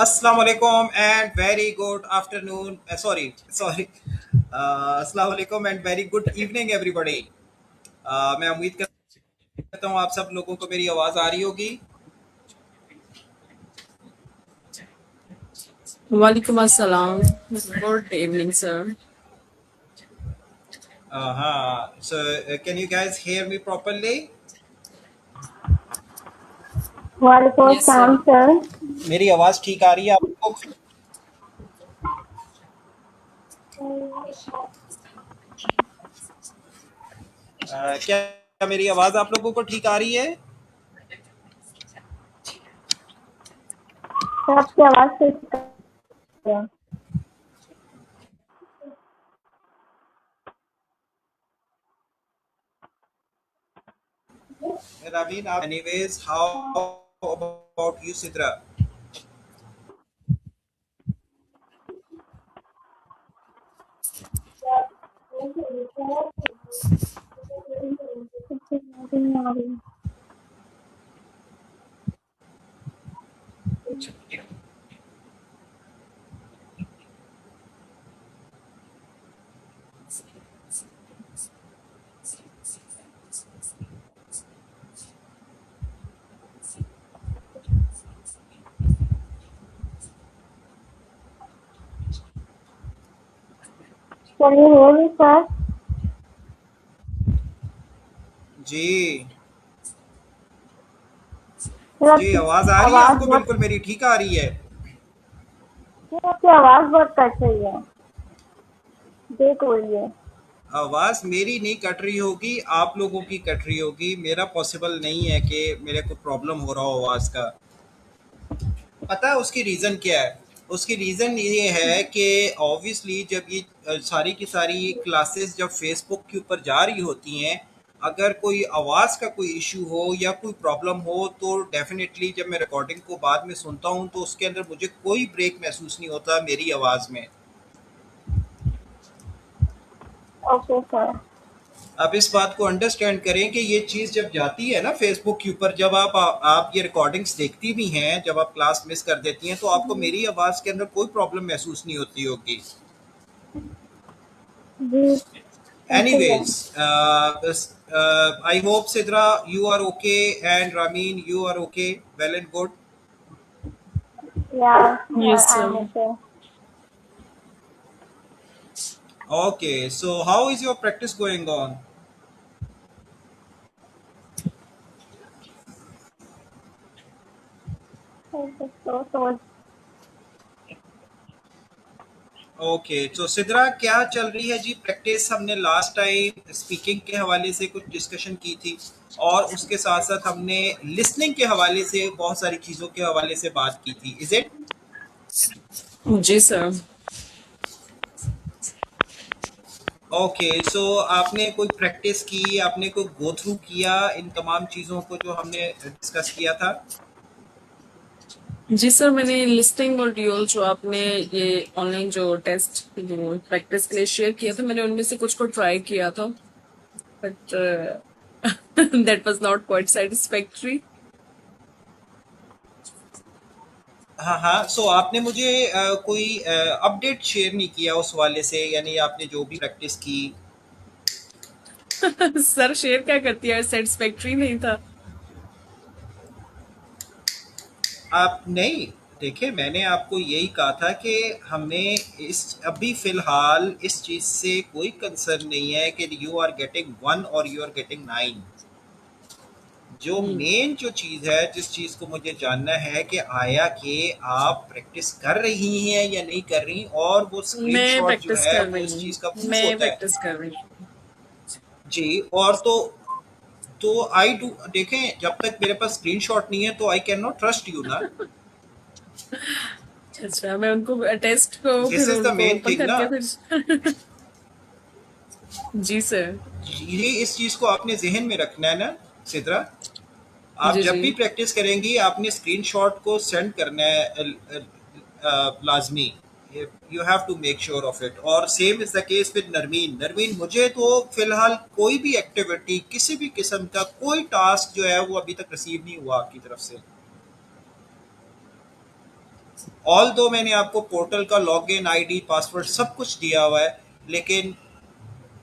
Assalamu alaikum and very good afternoon. Sorry. Assalamu alaikum and very good evening everybody. मैं उम्मीद करता हूँ आप सब लोगों को मेरी आवाज़ आ रही होगी. Walaikum assalam. Good evening, sir. So can you guys hear me properly? वालेकुम Yes, अस्सलाम sir. सर। मेरी आवाज़ ठीक आ रही है आपको? क्या मेरी आवाज़ आप लोगों को ठीक आ रही है? सर आपकी आवाज़ से Ramin, anyways, how about you, Sidra? Can you hear me sir? जी सर जी, आपकी आवाज़ आ रही है आवाज़ आपको? बहुत बिल्कुल मेरी ठीक आ रही है. सर आपकी आवाज़ बहुत कट रही है, ब्रेक हो रही है। आवाज़ मेरी नहीं कट रही होगी, आप लोगों की कट रही होगी. मेरा पॉसिबल नहीं है कि मेरे को प्रॉब्लम हो रहा हो आवाज़ का. पता है उसकी रीज़न क्या है? उसकी रीज़न ये है कि ऑब्वियसली जब ये सारी की सारी क्लासेस जब फेसबुक के ऊपर जा रही होती हैं, अगर कोई आवाज़ का कोई इशू हो या कोई प्रॉब्लम हो तो डेफिनेटली जब मैं रिकॉर्डिंग को बाद में सुनता हूँ तो उसके अंदर मुझे कोई ब्रेक महसूस नहीं होता मेरी आवाज़ में. Okay sir. आप इस बात को अंडरस्टैंड करें कि ये चीज़ जब जाती है ना फेसबुक के ऊपर, जब आप ये रिकॉर्डिंग्स देखती भी हैं, जब आप क्लास मिस कर देती हैं तो आपको मेरी आवाज़ के अंदर कोई प्रॉब्लम महसूस नहीं होती होगी. जी ऐसे ही है। Anyways, I hope Sidra you are okay and Ramin you are okay, well and good. Yeah Yes, I am sir. Okay. Okay, so how is your practice going on? तो ओके, तो सिद्रा क्या चल रही है जी प्रैक्टिस? हमने लास्ट टाइम स्पीकिंग के हवाले से कुछ डिस्कशन की थी और उसके साथ साथ हमने लिसनिंग के हवाले से बहुत सारी चीज़ों के हवाले से बात की थी. Is it? Yes, sir. Okay, so आपने कोई प्रैक्टिस की, आपने कोई गो थ्रू किया इन तमाम चीज़ों को जो हमने डिस्कस किया था? जी सर, मैंने लिस्टिंग और ड्यूल जो आपने ये ऑनलाइन जो टेस्ट जो प्रैक्टिस के लिए शेयर किया था, मैंने उनमें से कुछ को ट्राई किया था, but that was not quite satisfactory. हाँ हाँ, सो आपने मुझे कोई अपडेट शेयर नहीं किया उस वाले से, यानी आपने जो भी प्रैक्टिस की. सर शेयर क्या करती है, सेटिस्फैक्ट्री नहीं था. आप नहीं, देखिए मैंने आपको यही कहा था कि हमें इस अभी फ़िलहाल इस चीज़ से कोई कंसर्न नहीं है कि यू आर गेटिंग 1 और यू आर गेटिंग 9. जो मेन जो चीज़ है, जिस चीज़ को मुझे जानना है कि आया कि आप प्रैक्टिस कर रही हैं या नहीं कर रही, और वो मैं स्क्रीनशॉट जो प्रैक्टिस है कर वो रही इस हूँ. चीज़ का प्रूफ मैं होता है. प्रैक्टिस कर रही हूँ. जी, और तो आई डू, देखें जब तक मेरे पास स्क्रीनशॉट नहीं है तो I can not trust you ना. अच्छा, मैं उनको टेस्ट को दिस फिर इज़ द उनको मेन ओपन थिंग ना. करके फिर जी सर. ये इस चीज़ को आपने ज़हन में रखना है ना सिद्रा. आप जी जब जी. भी प्रैक्टिस करेंगी आपने स्क्रीनशॉट को सेंड करना है, लाजमी. You have to make sure of it. और same is the case with Narmeen. Narmeen, मुझे तो फिलहाल कोई भी एक्टिविटी, किसी भी किस्म का कोई टास्क जो है वो अभी तक रिसीव नहीं हुआ आपकी तरफ से. ऑल दो मैंने आपको पोर्टल का लॉगिन आईडी पासवर्ड सब कुछ दिया हुआ है, लेकिन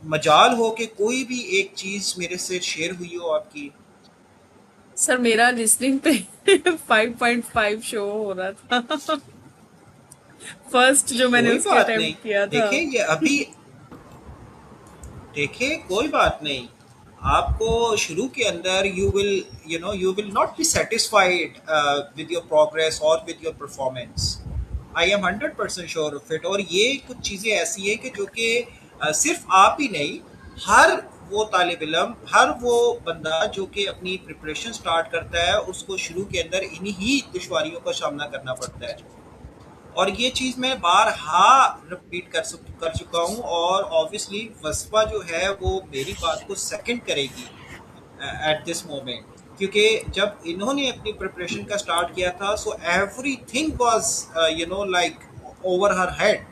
मजाल हो कि कोई भी एक चीज मेरे से शेयर हुई हो आपकी। सर मेरा लिसनिंग पे 5.5 शो हो रहा था फर्स्ट जो मैंने कोई उसके बात नहीं, अटेम्प्ट किया था। देखिए ये अभी, देखिए कोई बात नहीं, आपको शुरू के अंदर you will not be satisfied with your progress और with your performance. I am 100% sure of it. और ये कुछ चीज़ें ऐसी हैं कि जो कि सिर्फ आप ही नहीं, हर वो तालिब इल्म, हर वो बंदा जो कि अपनी प्रिपरेशन स्टार्ट करता है, उसको शुरू के अंदर इन्हीं ही दुश्वारियों का सामना करना पड़ता है। और ये चीज़ मैं बारहा रिपीट कर चुका हूँ, और ऑब्वियसली वस्फा जो है वो मेरी बात को सेकंड करेगी एट दिस मोमेंट, क्योंकि जब इन्होंने अपनी प्रिपरेशन का स्टार्ट किया था, so everything was like over her head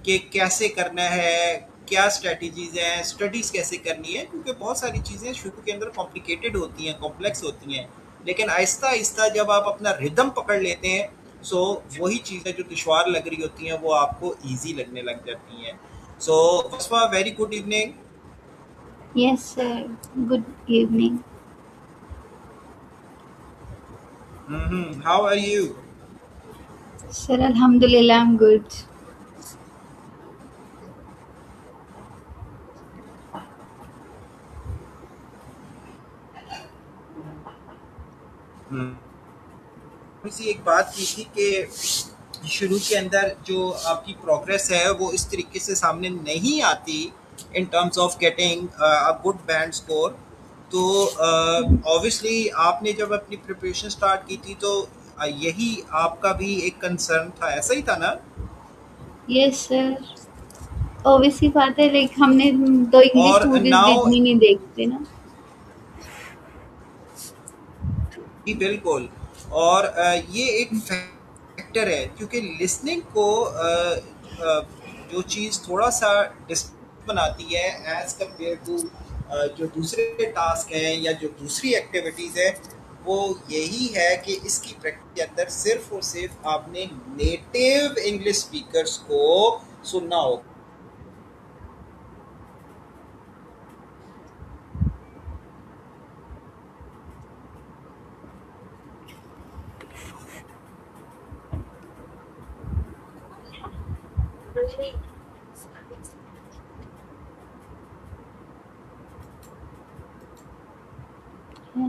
कि कैसे करना है, क्या स्ट्रेटजीज हैं, स्टडीज़ कैसे करनी है, क्योंकि बहुत सारी चीज़ें शुरू के अंदर कॉम्प्लिकेटेड होती हैं, कॉम्प्लेक्स होती हैं, लेकिन आहिस्ता आहिस्ता जब आप अपना रिदम पकड़ लेते हैं, सो वही चीज़ें जो दुश्वार लग रही होती हैं वो आपको ईजी लगने लग जाती हैं। So Wasfa, very good evening. Yes, sir. Good evening. How are you? Sir, Alhamdulillah, I'm good. इसी एक बात की थी कि शुरू के अंदर जो आपकी प्रोग्रेस है वो इस तरीके से सामने नहीं आती इन terms of getting a good band score. तो ऑब्वियसली आपने जब अपनी प्रिपरेशन स्टार्ट की थी, तो यही आपका भी एक कंसर्न था, ऐसा ही था ना? Yes, sir. Obviously बात है, like हमने तो इंग्लिश और मूवीज नाउ, जितनी नहीं देखते ना। जी बिल्कुल। और ये एक फैक्टर है, क्योंकि लिसनिंग को जो चीज़ थोड़ा सा डिस्टर्ब बनाती है एज कम्पेयर टू जो दूसरे टास्क हैं या जो दूसरी एक्टिविटीज़ है, वो यही है कि इसकी प्रैक्टिस के अंदर सिर्फ और सिर्फ आपने नेटिव इंग्लिश स्पीकर्स को सुनना होगा। Hello.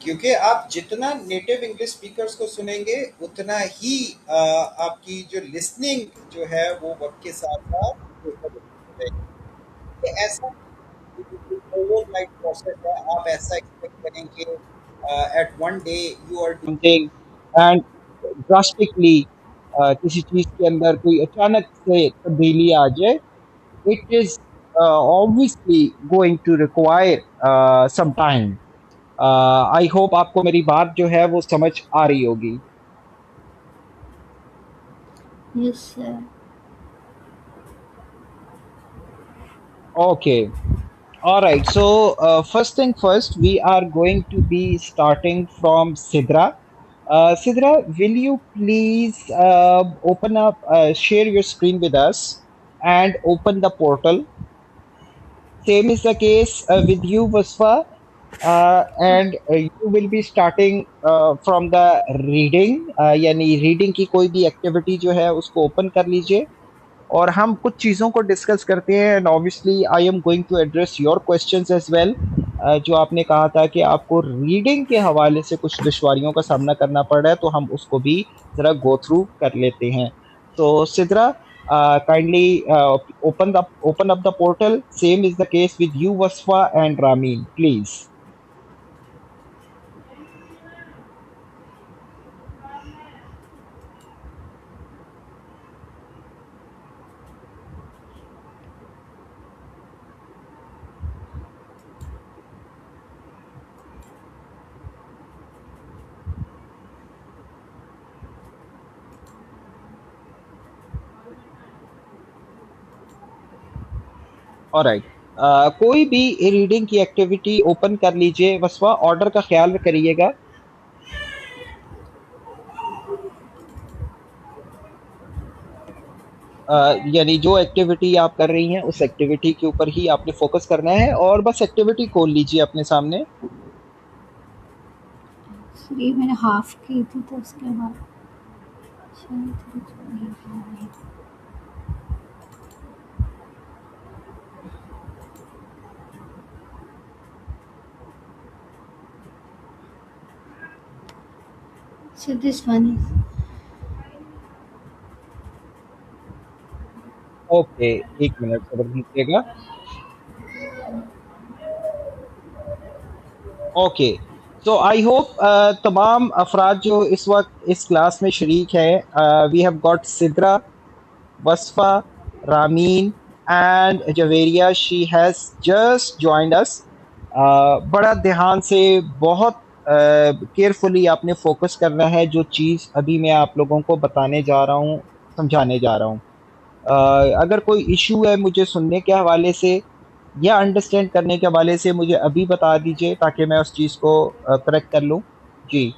क्योंकि आप जितना नेटिव इंग्लिश स्पीकर्स को सुनेंगे, उतना ही आपकी जो लिसनिंग जो है वो वक्त के साथ साथ बेहतर होती जाएगी। ये ऐसा ओवरनाइट प्रोसेस है, आप ऐसा एक्सपेक्ट करें कि at one day you are doing and drastically किसी चीज के अंदर कोई अचानक से तब्दीली आ जाए, it is obviously going to require some time. I hope आपको मेरी बात जो है वो समझ आ रही होगी। Yes, sir. Okay. All right. So, first thing first, we are going to be starting from Sidra. Sidra, will you please open up, share your screen with us and open the portal? Same is the case with you, Vasfa. And you will be starting from the reading, यानी reading की कोई भी activity जो है उसको open कर लीजिए, और हम कुछ चीज़ों को डिस्कस करते हैं, and obviously I am going to address your questions as well. जो आपने कहा था कि आपको रीडिंग के हवाले से कुछ दुश्वारियों का सामना करना पड़ रहा है, तो हम उसको भी ज़रा गो थ्रू कर लेते हैं। तो Sidra, kindly open up the portal. Same is the case with you, Wasfa and Ramin, please. Alright, कोई भी रीडिंग की एक्टिविटी ओपन कर लीजिए। वसवा, ऑर्डर का ख्याल करिएगा। यानी जो एक्टिविटी आप कर रही हैं उस एक्टिविटी के ऊपर ही आपने फोकस करना है, और बस एक्टिविटी खोल लीजिए अपने सामने। ये मैंने हाफ की थी तो उसके बाद शायद so this one is okay, एक मिनट सब्र कीजिएगा। ओके, सो आई होप तमाम अफराद जो इस वक्त इस क्लास में शरीक हैं, we have got Sidra, Wasfa, Ramin, and Javeria. She has just joined us. बड़ा ध्यान से, बहुत केयरफुली आपने फोकस करना है जो चीज़ अभी मैं आप लोगों को बताने जा रहा हूँ, समझाने जा रहा हूँ। अगर कोई इशू है मुझे सुनने के हवाले से या अंडरस्टैंड करने के हवाले से, मुझे अभी बता दीजिए ताकि मैं उस चीज़ को करेक्ट कर लूँ। जी।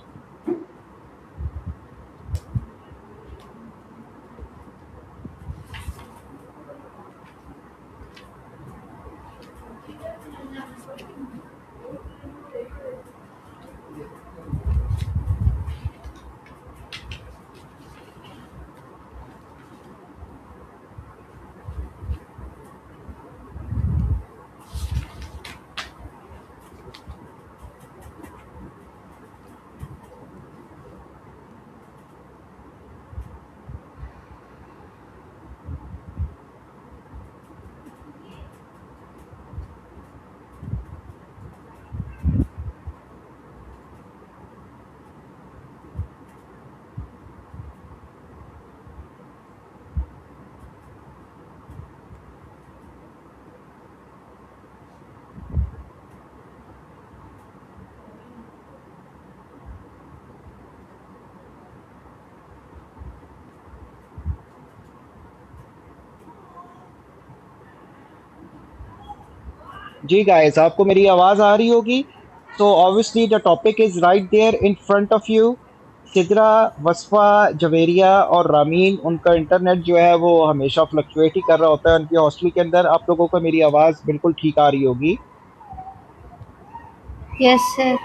जी गाइस, आपको मेरी आवाज़ आ रही होगी। तो obviously the topic is right there in front of you. Sidra, Wasfa, Javeria और रामीन, उनका इंटरनेट जो है वो हमेशा फ्लक्चुएट ही कर रहा होता है उनके हॉस्टल के अंदर। आप लोगों को मेरी आवाज़ बिल्कुल ठीक आ रही होगी। yes sir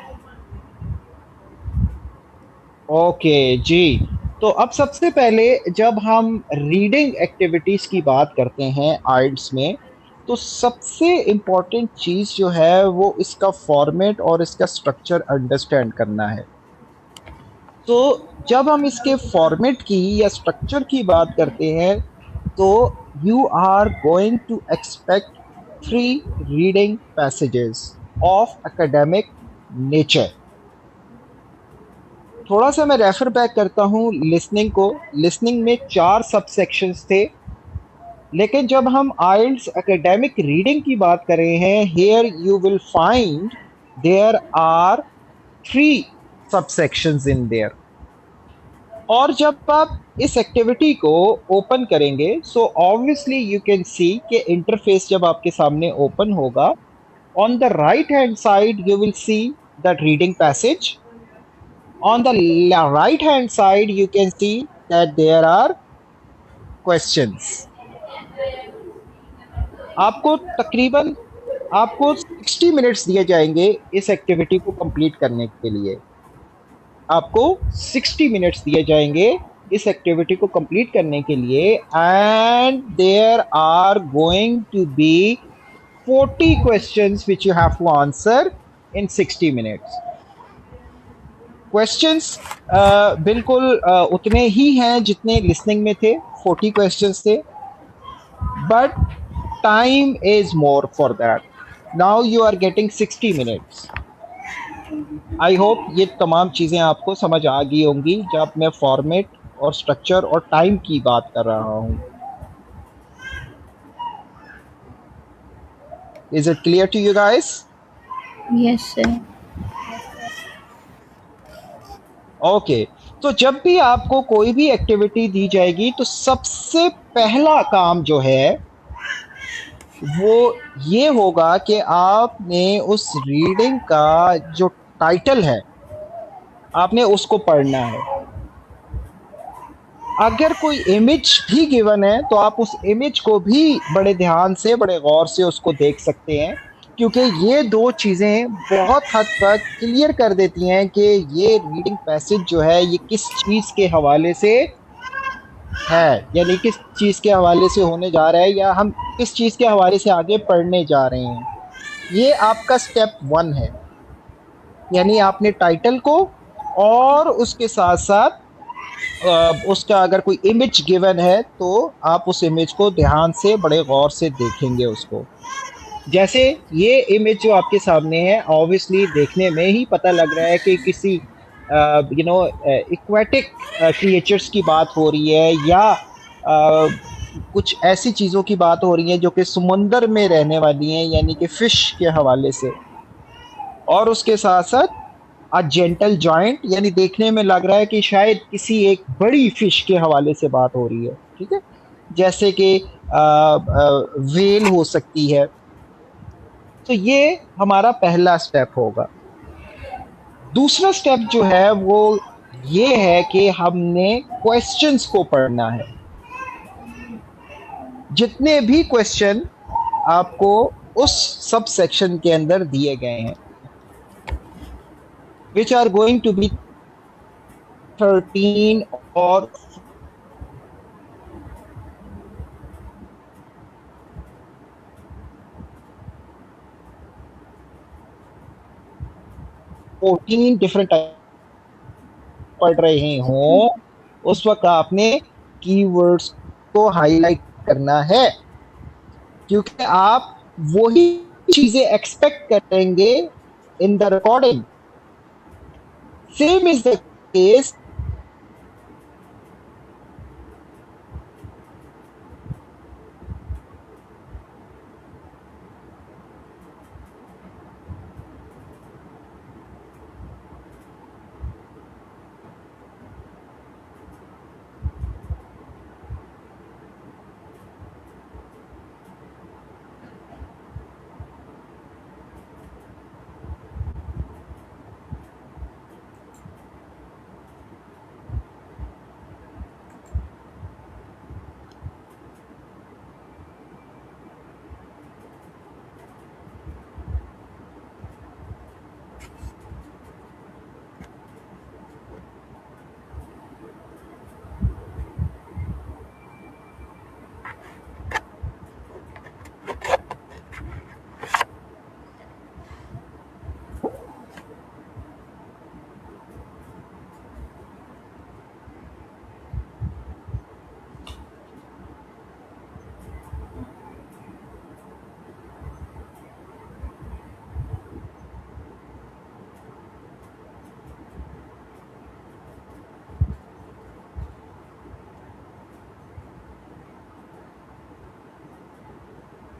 ओके जी। तो अब सबसे पहले जब हम रीडिंग एक्टिविटीज़ की बात करते हैं आइल्ट्स में, तो सबसे इम्पॉर्टेंट चीज़ जो है वो इसका फॉर्मेट और इसका स्ट्रक्चर अंडरस्टैंड करना है। तो जब हम इसके फॉर्मेट की या स्ट्रक्चर की बात करते हैं, तो you are going to expect 3 reading passages of academic nature. थोड़ा सा मैं रेफर बैक करता हूँ लिसनिंग को। लिसनिंग में 4 सब सेक्शंस थे, लेकिन जब हम आइल्ट्स एकेडमिक रीडिंग की बात कर रहे हैं, here you will find there are 3 सब सेक्शंस इन देयर। और जब आप इस एक्टिविटी को ओपन करेंगे, so obviously you can see कि इंटरफेस जब आपके सामने ओपन होगा, on the right hand side you will see that reading passage. On the right hand side you can see that there are questions. आपको तकरीबन 60 minutes दिए जाएंगे इस एक्टिविटी को कंप्लीट करने के लिए। आपको 60 मिनट्स दिए जाएंगे इस एक्टिविटी को कंप्लीट करने के लिए, and there are going to be 40 questions which you have to answer in 60 minutes. Questions बिल्कुल उतने ही हैं जितने listening में थे, 40 questions थे, but time is more for that. Now you are getting 60 minutes. I hope ये तमाम चीज़ें आपको समझ आ गई होंगी जब मैं फॉर्मेट और स्ट्रक्चर और टाइम की बात कर रहा हूँ. Is it clear to you guys? Yes, sir. Okay तो जब भी आपको कोई भी एक्टिविटी दी जाएगी तो सबसे पहला काम जो है वो ये होगा कि आपने उस रीडिंग का जो टाइटल है आपने उसको पढ़ना है. अगर कोई इमेज भी गिवन है तो आप उस इमेज को भी बड़े ध्यान से बड़े गौर से उसको देख सकते हैं क्योंकि ये दो चीज़ें बहुत हद तक क्लियर कर देती हैं कि ये रीडिंग पैसेज जो है ये किस चीज़ के हवाले से है, यानी किस चीज़ के हवाले से होने जा रहा है या हम किस चीज़ के हवाले से आगे पढ़ने जा रहे हैं. ये आपका स्टेप 1 है, यानी आपने टाइटल को और उसके साथ साथ उसका अगर कोई इमेज गिवन है तो आप उस इमेज को ध्यान से बड़े गौर से देखेंगे उसको. जैसे ये इमेज जो आपके सामने है ऑब्वियसली देखने में ही पता लग रहा है कि किसी इक्वेटिक क्रिएचर्स की बात हो रही है या कुछ ऐसी चीज़ों की बात हो रही है जो कि समुंदर में रहने वाली हैं यानी कि फ़िश के हवाले से. और उसके साथ साथ अ जेंटल जॉइंट यानी देखने में लग रहा है कि शायद किसी एक बड़ी फिश के हवाले से बात हो रही है. ठीक है, जैसे कि वेल हो सकती है. तो ये हमारा पहला स्टेप होगा. दूसरा स्टेप जो है वो ये है कि हमने क्वेश्चंस को पढ़ना है. जितने भी क्वेश्चन आपको उस सब सेक्शन के अंदर दिए गए हैं which are going to be 13 or 14 different पढ़ रहे हों उस वक्त आपने कीवर्ड्स को हाईलाइट करना है क्योंकि आप वही चीजें एक्सपेक्ट करेंगे in the recording. Same is the case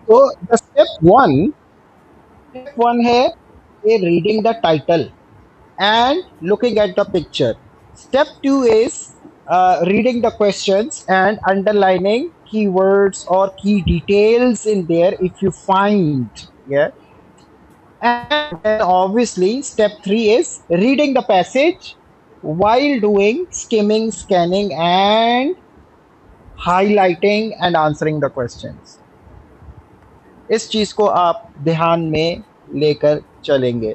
तो द स्टेप वन है ये reading the title and looking at the picture. Step 2 is reading the questions and underlining keywords or key details in there if you find. Yeah. And then obviously, step 3 is reading the passage while doing skimming, scanning, and highlighting and answering the questions. इस चीज़ को आप ध्यान में लेकर चलेंगे.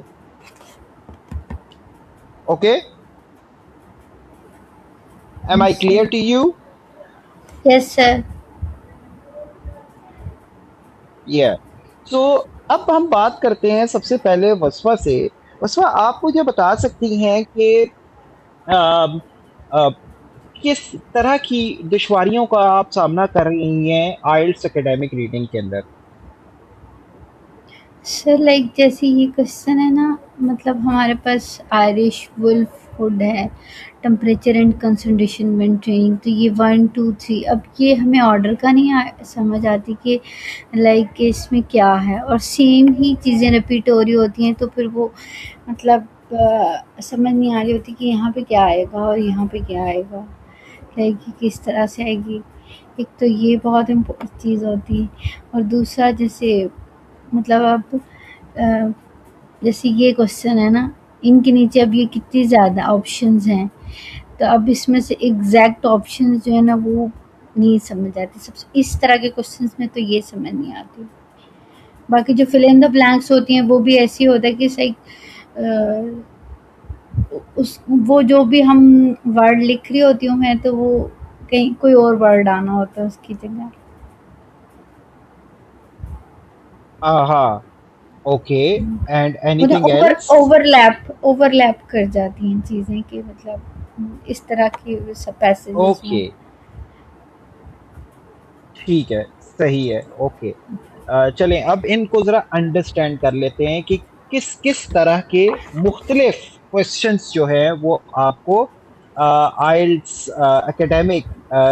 Okay? Am I clear to you? Yes, sir. Yeah. सो अब हम बात करते हैं सबसे पहले वसवा से। वसवा, आप मुझे बता सकती हैं कि अम, अ, किस तरह की दुश्वारियों का आप सामना कर रही हैं आइल्स एकेडमिक रीडिंग के अंदर? सर लाइक जैसे ये क्वेश्चन है ना, मतलब हमारे पास आयरिश वुल्फ फूड है, टेम्परेचर एंड कंसंट्रेशन मेंटेनिंग, तो ये 1 2 3, अब ये हमें ऑर्डर का नहीं समझ आती कि लाइक इसमें क्या है, और सेम ही चीज़ें रिपीट हो रही होती हैं, तो फिर वो मतलब समझ नहीं आ रही होती कि यहाँ पे क्या आएगा और यहाँ पे क्या आएगा, लाइक ये किस तरह से आएगी। एक तो ये बहुत इम्पोर्टेंट चीज़ होती है, और दूसरा जैसे मतलब अब अ, जैसे ये क्वेश्चन है ना, इनके नीचे अब ये कितनी ज़्यादा ऑप्शंस हैं, तो अब इसमें से एग्जैक्ट ऑप्शंस जो है ना वो नहीं समझ आती। सबसे इस तरह के क्वेश्चंस में तो ये समझ नहीं आती। बाकी जो फिल इन द ब्लैंक्स होती हैं वो भी ऐसी होता है कि सही उस वो जो भी हम वर्ड लिख रही होती हूँ मैं, तो वो कहीं कोई और वर्ड आना होता है उसकी जगह। हाँ, ओके। एंड मतलब एनीथिंग एल्स? ओवरलैप कर जाती हैं चीज़ें कि मतलब इस तरह के सब पैसेजेस में। ओके, ठीक है, सही है, ओके। चलें अब इनको ज़रा अंडरस्टैंड कर लेते हैं कि किस किस तरह के मुख्तलिफ क्वेश्चंस जो है वो आपको आइल्स एकेडमिक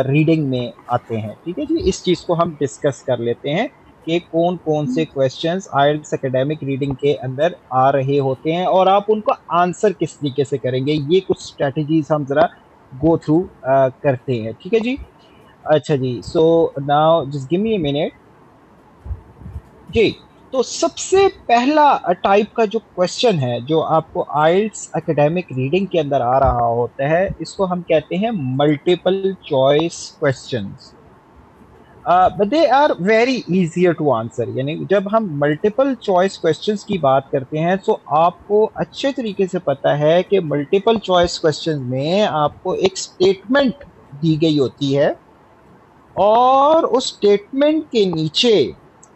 रीडिंग में आते हैं। ठीक है जी, इस चीज़ को हम डिस्कस कर लेते हैं कि कौन कौन से क्वेश्चंस आइल्स एकेडमिक रीडिंग के अंदर आ रहे होते हैं और आप उनको आंसर किस तरीके से करेंगे, ये कुछ स्ट्रेटजीज हम ज़रा गो थ्रू करते हैं। ठीक है जी। अच्छा जी, so now just give me a minute. जी, तो सबसे पहला टाइप का जो क्वेश्चन है जो आपको आइल्स एकेडमिक रीडिंग के अंदर आ रहा होता है, इसको हम कहते हैं multiple choice questions. But they are very easier to answer. यानी जब हम मल्टीपल चॉइस क्वेश्चंस की बात करते हैं तो आपको अच्छे तरीके से पता है कि मल्टीपल चॉइस क्वेश्चंस में आपको एक स्टेटमेंट दी गई होती है और उस स्टेटमेंट के नीचे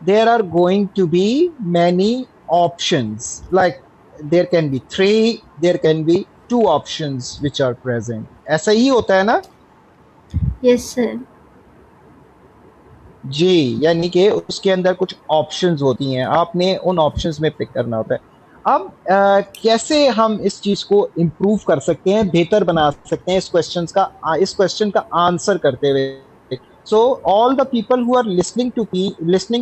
there are going to be many options, like there can be 3, there can be 2 options which are present. ऐसा ही होता है ना यस सर। जी? यानी कि उसके अंदर कुछ ऑप्शंस होती हैं, आपने उन ऑप्शंस में पिक करना होता है। अब कैसे हम इस चीज को इम्प्रूव कर सकते हैं, बेहतर बना सकते हैं इस क्वेश्चन का आंसर करते हुए? So all the people who are listening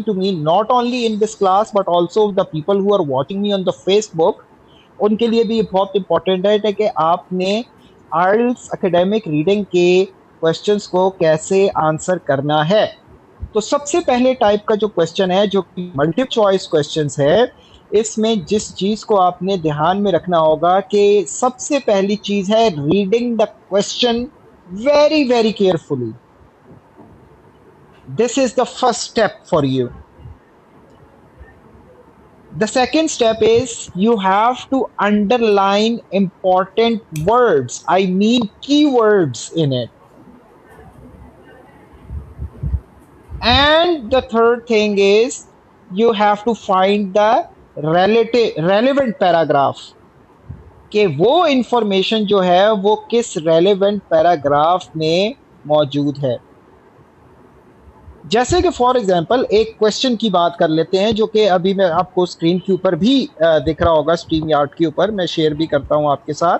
to me not only in this class but also the people who are watching me on the Facebook, उनके लिए भी बहुत इंपॉर्टेंट है कि आपने आइल्स एकेडमिक रीडिंग के क्वेश्चंस को कैसे आंसर करना है। तो सबसे पहले टाइप का जो क्वेश्चन है जो कि मल्टीपल चॉइस क्वेश्चंस है, इसमें जिस चीज को आपने ध्यान में रखना होगा कि सबसे पहली चीज है reading the question very very carefully. This is the first step for you. The second step is you have to underline important words. I mean keywords in it. And the third thing is you have to find the relevant paragraph कि वो information जो है वो किस relevant paragraph में मौजूद है। जैसे कि फॉर एग्जांपल एक क्वेश्चन की बात कर लेते हैं जो कि अभी मैं आपको स्क्रीन के ऊपर भी दिख रहा होगा, स्ट्रीम यार्ड के ऊपर मैं शेयर भी करता हूं आपके साथ।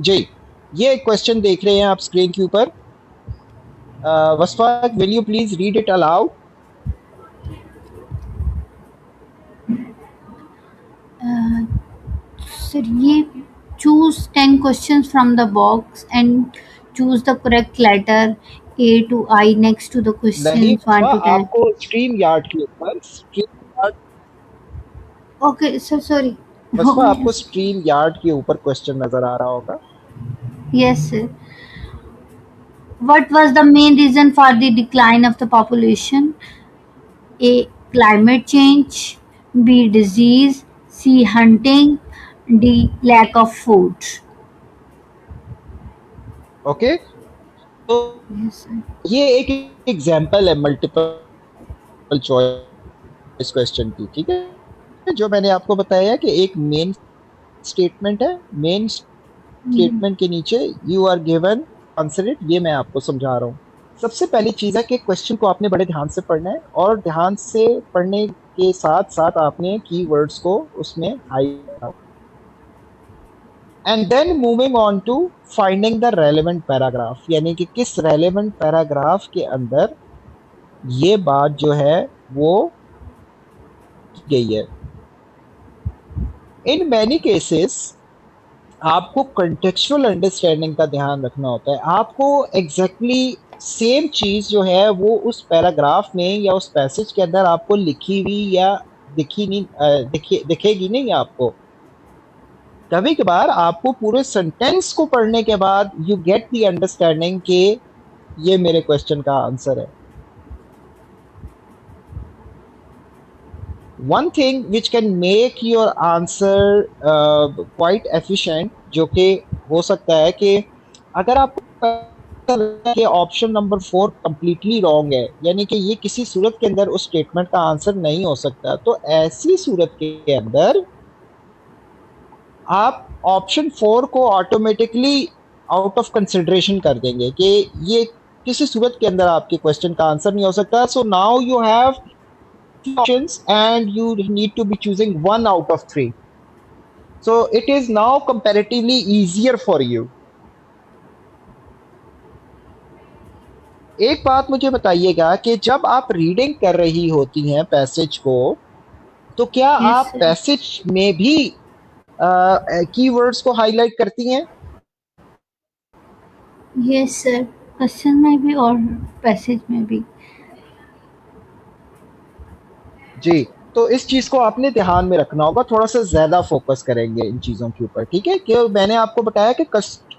जी, ये क्वेश्चन देख रहे हैं आप स्क्रीन के ऊपर। Wasfa, will you please read it aloud? Sir ये choose 10 questions from the box and choose the correct letter A to I next to the नहीं questions 1 वसफा, to 10. आपको स्ट्रीम यार्ड के ऊपर Okay sir, sorry. वसफा आपको stream yard के ऊपर question नजर आ रहा होगा। Yes sir. What was the main reason for the decline of the population? A. Climate change. B. Disease. C. Hunting. D. Lack of food. Okay, तो yes sir. ये एक एग्जांपल है मल्टीपल चॉइस क्वेश्चन की, ठीक है, जो मैंने आपको बताया कि एक मेन स्टेटमेंट है, मेन स्टेटमेंट के नीचे you are given answer it, ये मैं आपको समझा रहा हूँ। सबसे पहली चीज है कि क्वेश्चन को आपने बड़े ध्यान से पढ़ना है, और ध्यान से पढ़ने के साथ साथ आपने कीवर्ड्स को उसमें highlight, and then moving on to finding the relevant paragraph, यानी कि किस रेलेवेंट पैराग्राफ के अंदर ये बात जो है वो की गई है। इन मैनी केसेस आपको कंटेक्चुअल अंडरस्टैंडिंग का ध्यान रखना होता है। आपको एग्जैक्टली सेम चीज जो है वो उस पैराग्राफ में या उस पैसेज के अंदर आपको लिखी हुई या दिखेगी नहीं आपको। कभी कभार आपको पूरे सेंटेंस को पढ़ने के बाद यू गेट दी अंडरस्टैंडिंग कि ये मेरे क्वेश्चन का आंसर है। One thing which can make your answer quite efficient, जो कि हो सकता है कि अगर आपको पता लगे कि ऑप्शन नंबर 4 कंप्लीटली रॉन्ग है, यानी कि ये किसी सूरत के अंदर उस स्टेटमेंट का आंसर नहीं हो सकता, तो ऐसी सूरत के अंदर आप ऑप्शन 4 को ऑटोमेटिकली आउट ऑफ कंसिडरेशन कर देंगे कि ये किसी सूरत के अंदर आपके क्वेश्चन का आंसर नहीं हो सकता। सो now you have options and you need to be choosing one out of 3, so it is now comparatively easier for you. एक बात मुझे बताइएगा कि जब आप रीडिंग कर रही होती हैं पैसेज को, तो क्या यस आप सर। पैसेज में भी कीवर्ड्स को हाईलाइट करती हैं? यस सर, क्वेश्चन में भी और पैसेज में भी। जी, तो इस चीज को आपने ध्यान में रखना होगा, थोड़ा सा ज्यादा फोकस करेंगे इन चीजों के ऊपर, ठीक है। कि मैंने आपको बताया कि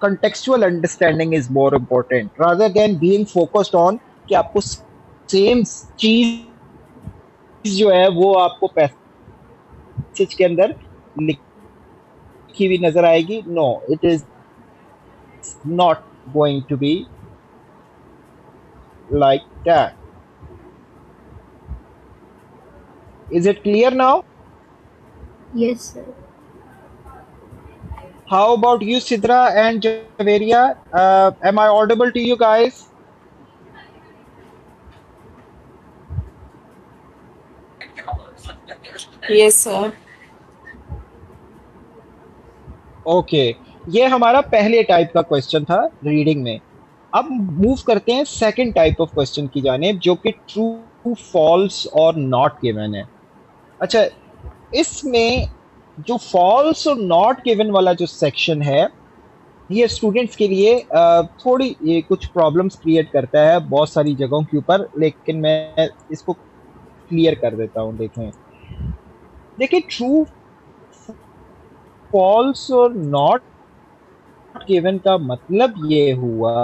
contextual understanding is more important rather than being focused on कि आपको सेम चीज जो है वो आपको पैसेज के अंदर लिखी हुई नजर आएगी। No, it is not going to be like that. Is it clear now? Yes sir. How about you, Sidra and Javeria? Am I audible to you guys? Yes, sir. Okay, ये हमारा पहले type का question था reading में। अब move करते हैं second type of question की जानिब, जो कि ट्रू, फॉल्स और नॉट गिवन है। अच्छा, इसमें जो फॉल्स और नॉट गिवन वाला जो सेक्शन है, ये स्टूडेंट्स के लिए थोड़ी ये कुछ प्रॉब्लम्स क्रिएट करता है बहुत सारी जगहों के ऊपर, लेकिन मैं इसको क्लियर कर देता हूँ। देखिए, ट्रू, फॉल्स और नॉट गिवन का मतलब ये हुआ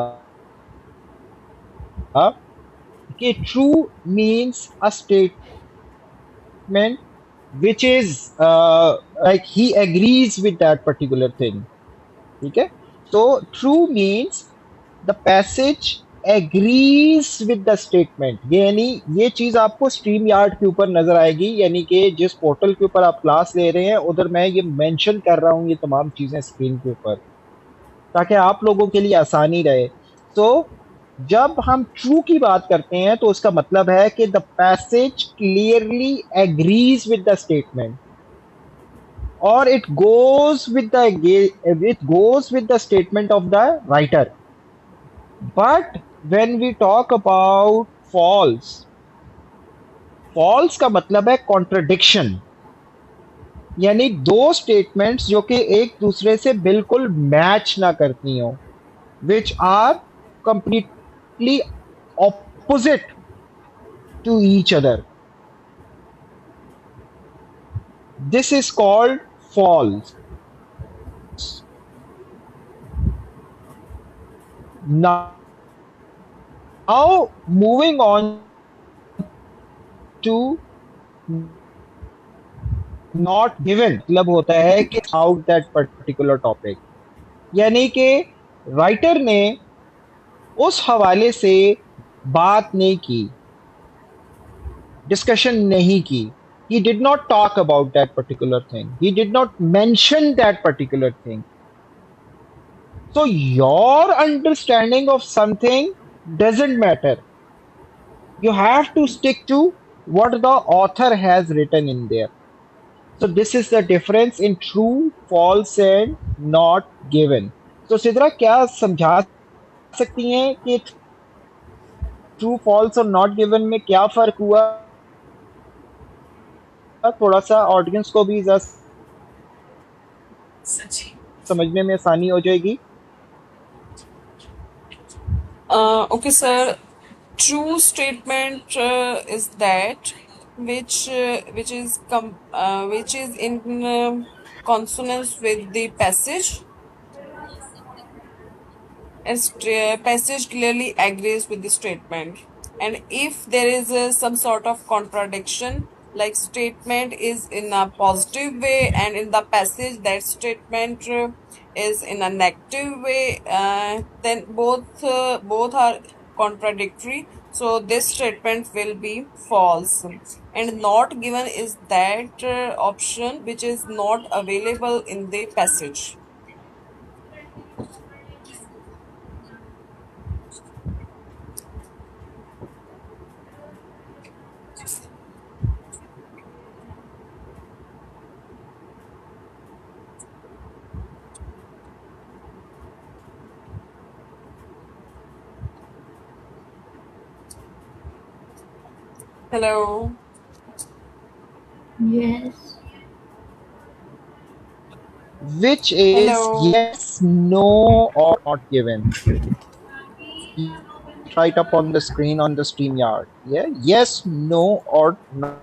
कि true means a statement which is like he agrees with that particular thing, ठीक है। तो true means the passage agrees with the statement, यानी ये चीज आपको स्ट्रीम यार्ड के ऊपर नजर आएगी, यानी कि जिस पोर्टल के ऊपर आप क्लास ले रहे हैं उधर मैं ये मेंशन कर रहा हूँ ये तमाम चीजें स्क्रीन के ऊपर, ताकि आप लोगों के लिए आसानी रहे। तो जब हम ट्रू की बात करते हैं तो उसका मतलब है कि the passage clearly agrees with the statement, और it goes with the statement of the writer. But when we talk about false का मतलब है contradiction, यानी दो स्टेटमेंट्स जो कि एक दूसरे से बिल्कुल मैच ना करती हो, which are completely opposite to each other. This is called false. Now moving on to not given, मतलब होता है कि out that particular topic, यानी कि राइटर ने उस हवाले से बात नहीं की, discussion नहीं की. He did not talk about that particular thing. He did not mention that particular thing. So your understanding of something doesn't matter. You have to stick to what the author has written in there. So this is the difference in true, false and not given. So Sidra क्या समझा सकती हैं कि true, false और not given में क्या फर्क हुआ? थोड़ा सा ऑडियंस को भी जरा समझने में आसानी हो जाएगी. Okay, sir. True statement is that which is in consonance with the passage, and passage clearly agrees with the statement. And if there is some sort of contradiction, like statement is in a positive way and in the passage that statement is in a negative way, then both are contradictory, so this statement will be false. And not given is that option which is not available in the passage. Hello. Yes. Which is Hello. yes, no or not given. Right up on the screen on the StreamYard. Yeah, yes, no or not.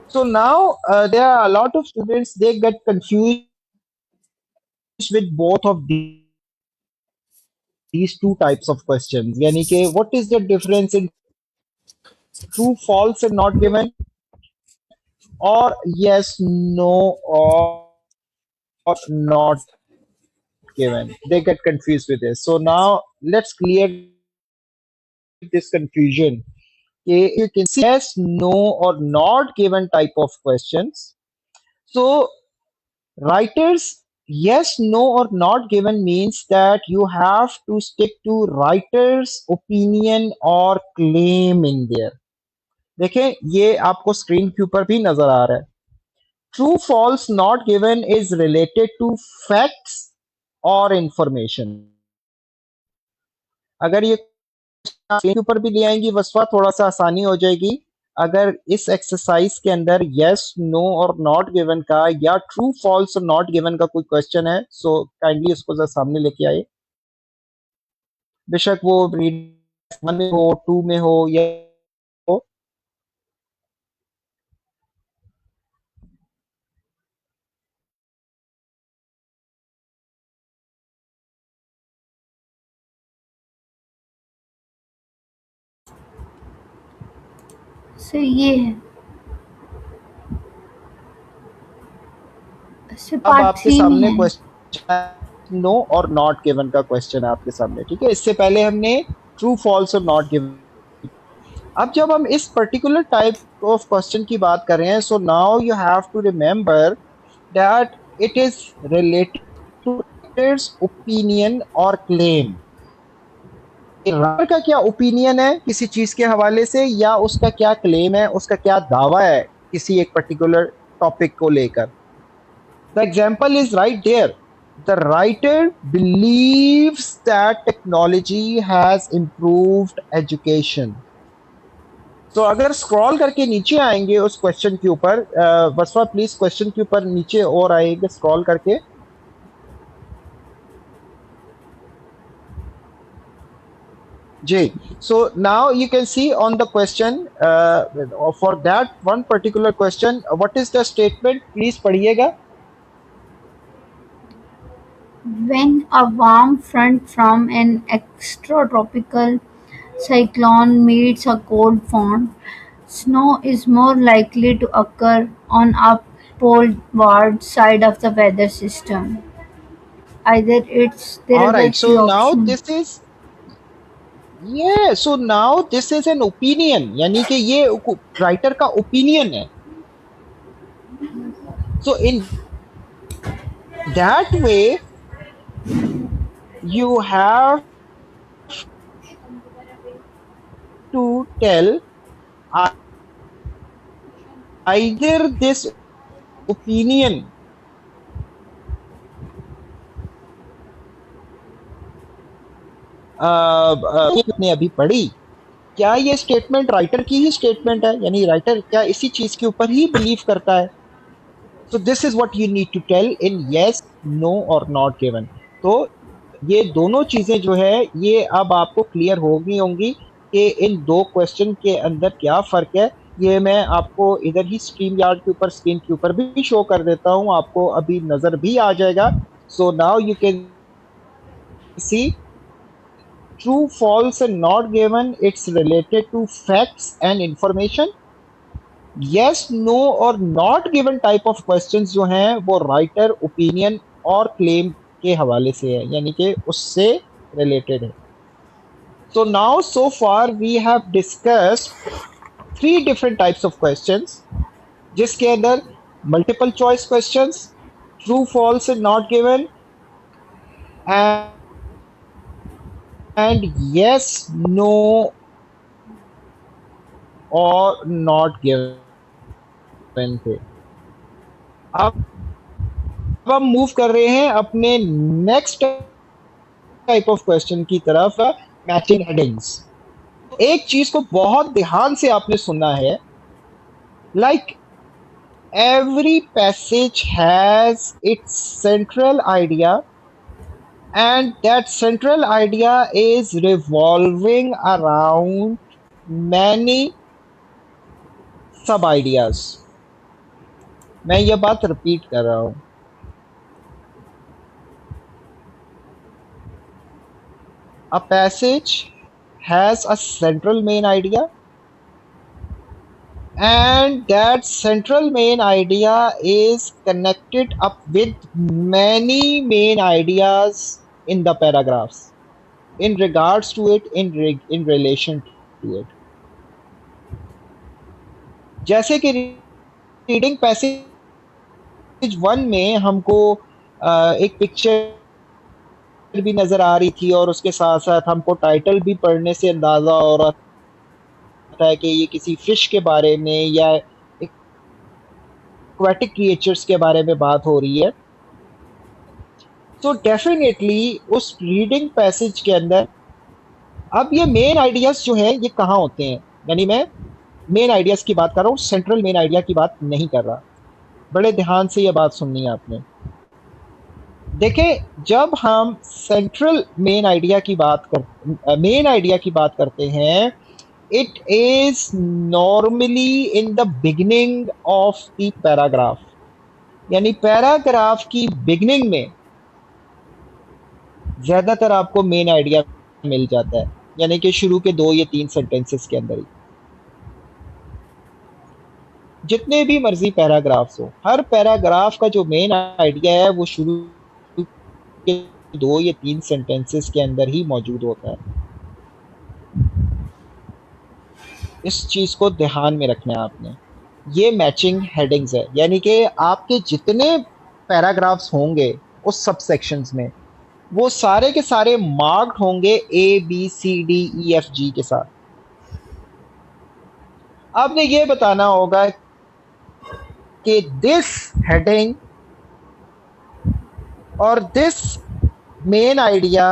So now there are a lot of students, they get confused with both of these two types of questions. यानी कि what is the difference in true, false and not given, or yes, no or not given? They get confused with this. So now let's clear this confusion. Okay, you can see yes, no or not given type of questions. So writers, yes, no or not given means that you have to stick to writer's opinion or claim in there. देखें ये आपको screen के ऊपर भी नजर आ रहा है. True, false, not given is related to facts और इंफॉर्मेशन. अगर ये स्क्रीन के ऊपर भी ले आएंगी वसवा, थोड़ा सा आसानी हो जाएगी. अगर इस एक्सरसाइज के अंदर यस, नो और नॉट गिवन का या ट्रू, फॉल्स और नॉट गिवन का कोई क्वेश्चन है, सो काइंडली उसको जरा सामने लेके आए. बेशक वो रीड 1 में हो, 2 में हो या हो. सर ये है सर, अब पार्ट आपके 3 में सामने है. क्वेश्चन नो और नॉट गिवन का क्वेश्चन है आपके सामने. ठीक है, इससे पहले हमने ट्रू, फॉल्स और नॉट गिवन. अब जब हम इस पर्टिकुलर टाइप ऑफ क्वेश्चन की बात कर रहे हैं, so now you have to remember that it is related to opinion और क्लेम. राइटर का क्या ओपिनियन है किसी चीज के हवाले से, या उसका क्या क्लेम है, उसका क्या दावा है किसी एक पर्टिकुलर टॉपिक को लेकर. The example is right there. The writer believes that technology has improved education. तो अगर स्क्रॉल करके नीचे आएंगे उस क्वेश्चन के ऊपर, वसवा प्लीज क्वेश्चन के ऊपर नीचे और आएंगे स्क्रॉल करके. जी, so now you can see on the question for that one particular question, what is the statement? Please पढ़िएगा. When a warm front from an extratropical cyclone meets a cold front, snow is more likely to occur on a poleward side of the weather system. Either it's there All are the right, so three now options. this is ये so now this is an opinion, यानी कि ये writer का opinion है. So in that way you have to tell either this opinion आपने अभी पढ़ी, क्या ये स्टेटमेंट राइटर की ही स्टेटमेंट है, यानी राइटर क्या इसी चीज के ऊपर ही बिलीव करता है. So this is what you need to tell in yes, no और नॉट गिवन. तो ये दोनों चीजें जो है ये अब आपको क्लियर होंगी कि इन दो क्वेश्चन के अंदर क्या फर्क है. ये मैं आपको इधर ही स्ट्रीम यार्ड के ऊपर स्क्रीन के ऊपर भी शो कर देता हूँ, आपको अभी नजर भी आ जाएगा. सो now you can see true, false and not given, it's related to facts and information. yes, no और not given type of questions जो हैं वो राइटर ओपिनियन और क्लेम के हवाले से है, यानी कि उससे रिलेटेड है. so now so far we have discussed 3 different types of questions, जिसके अंदर multiple choice questions, true, false and not given, and yes, no और not given थे. अब हम मूव कर रहे हैं अपने नेक्स्ट टाइप ऑफ क्वेश्चन की तरफ, मैचिंग हेडिंग्स. एक चीज को बहुत ध्यान से आपने सुनना है, like every passage has its central idea, and that central idea is revolving around many sub ideas. मैं ये बात रिपीट कर रहा हूं. A passage has a central main idea, and that central main idea is connected up with many main ideas in the paragraphs in regards to it, in relation to it. जैसे कि reading passage 1 में हमको एक picture भी नजर आ रही थी और उसके साथ साथ हमको टाइटल भी पढ़ने से अंदाजा हो रहा है कि ये किसी फिश के बारे में या एक्वाटिक क्रिएचर्स के बारे में बात हो रही है. तो डेफिनेटली उस रीडिंग पैसेज के अंदर अब ये मेन आइडियाज जो है ये कहाँ होते हैं, यानी मैं मेन आइडियाज की बात कर रहा हूँ, सेंट्रल मेन आइडिया की बात नहीं कर रहा. बड़े ध्यान से ये बात सुननी है आपने. देखें, जब हम सेंट्रल मेन आइडिया की बात करते हैं, it is normally in the beginning of the paragraph, यानी पैराग्राफ की बिगिनिंग में ज्यादातर आपको मेन आइडिया मिल जाता है, यानी कि शुरू के 2 या 3 सेंटेंसेस के अंदर ही. जितने भी मर्जी पैराग्राफ्स हो, हर पैराग्राफ का जो मेन आइडिया है वो शुरू के 2 या 3 सेंटेंसेस के अंदर ही मौजूद होता है. इस चीज को ध्यान में रखना है आपने. ये मैचिंग हेडिंग्स है, यानी कि आपके जितने पैराग्राफ्स होंगे उस सब सेक्शंस में वो सारे के सारे मार्क्ड होंगे ABCDEFG के साथ. आपने ये बताना होगा कि दिस हेडिंग और this main idea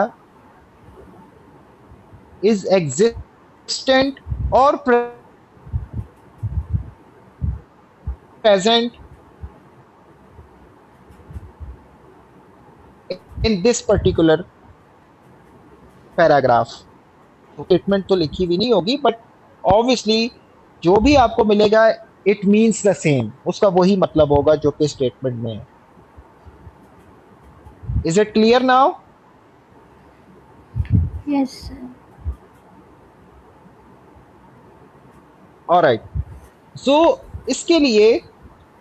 is existent और present in this particular paragraph. Statement तो लिखी भी नहीं होगी, बट ऑब्वियसली जो भी आपको मिलेगा इट मीन्स द सेम, उसका वही मतलब होगा जो कि स्टेटमेंट में है. Is it clear now? Yes, sir. Alright. So इसके लिए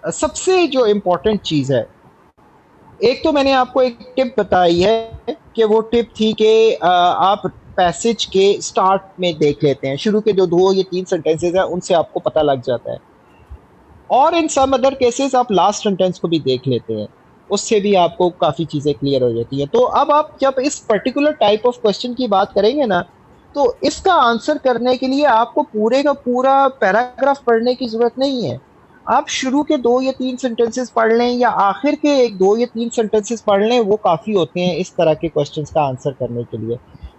सबसे जो इम्पोर्टेंट चीज है, एक तो मैंने आपको एक टिप बताई है कि वो टिप थी कि आप पैसेज के स्टार्ट में देख लेते हैं, शुरू के जो 2 या 3 सेंटेंसेस हैं उनसे आपको पता लग जाता है, और इन सम अदर केसेस आप लास्ट सेंटेंस को भी देख लेते हैं, उससे भी आपको काफ़ी चीज़ें क्लियर हो जाती हैं। तो अब आप जब इस पर्टिकुलर टाइप ऑफ क्वेश्चन की बात करेंगे ना, तो इसका आंसर करने के लिए आपको पूरे का पूरा पैराग्राफ पढ़ने की ज़रूरत नहीं है। आप शुरू के 2 या 3 सेंटेंसेस पढ़ लें या आखिर के 2 या 3 सेंटेंसेस पढ़ लें, वो काफ़ी होते हैं इस तरह के क्वेश्चंस का आंसर करने के लिए।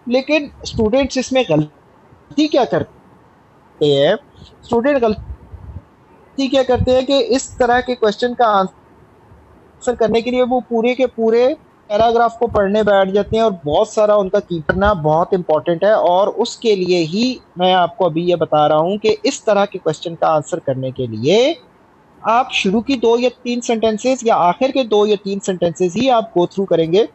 लेकिन स्टूडेंट्स इसमें गलती क्या करते हैं, स्टूडेंट गलती क्या करते हैं कि इस तरह के क्वेश्चन का आंसर करने के लिए वो पूरे के पूरे पैराग्राफ को पढ़ने बैठ जाते हैं, और बहुत सारा उनका की करना बहुत इंपॉर्टेंट है, और उसके लिए ही मैं आपको अभी ये बता रहा हूँ कि इस तरह के क्वेश्चन का आंसर करने के लिए आप शुरू की 2 या 3 सेंटेंसेस या आखिर के 2 या 3 सेंटेंसेस ही आप गो थ्रू करेंगे,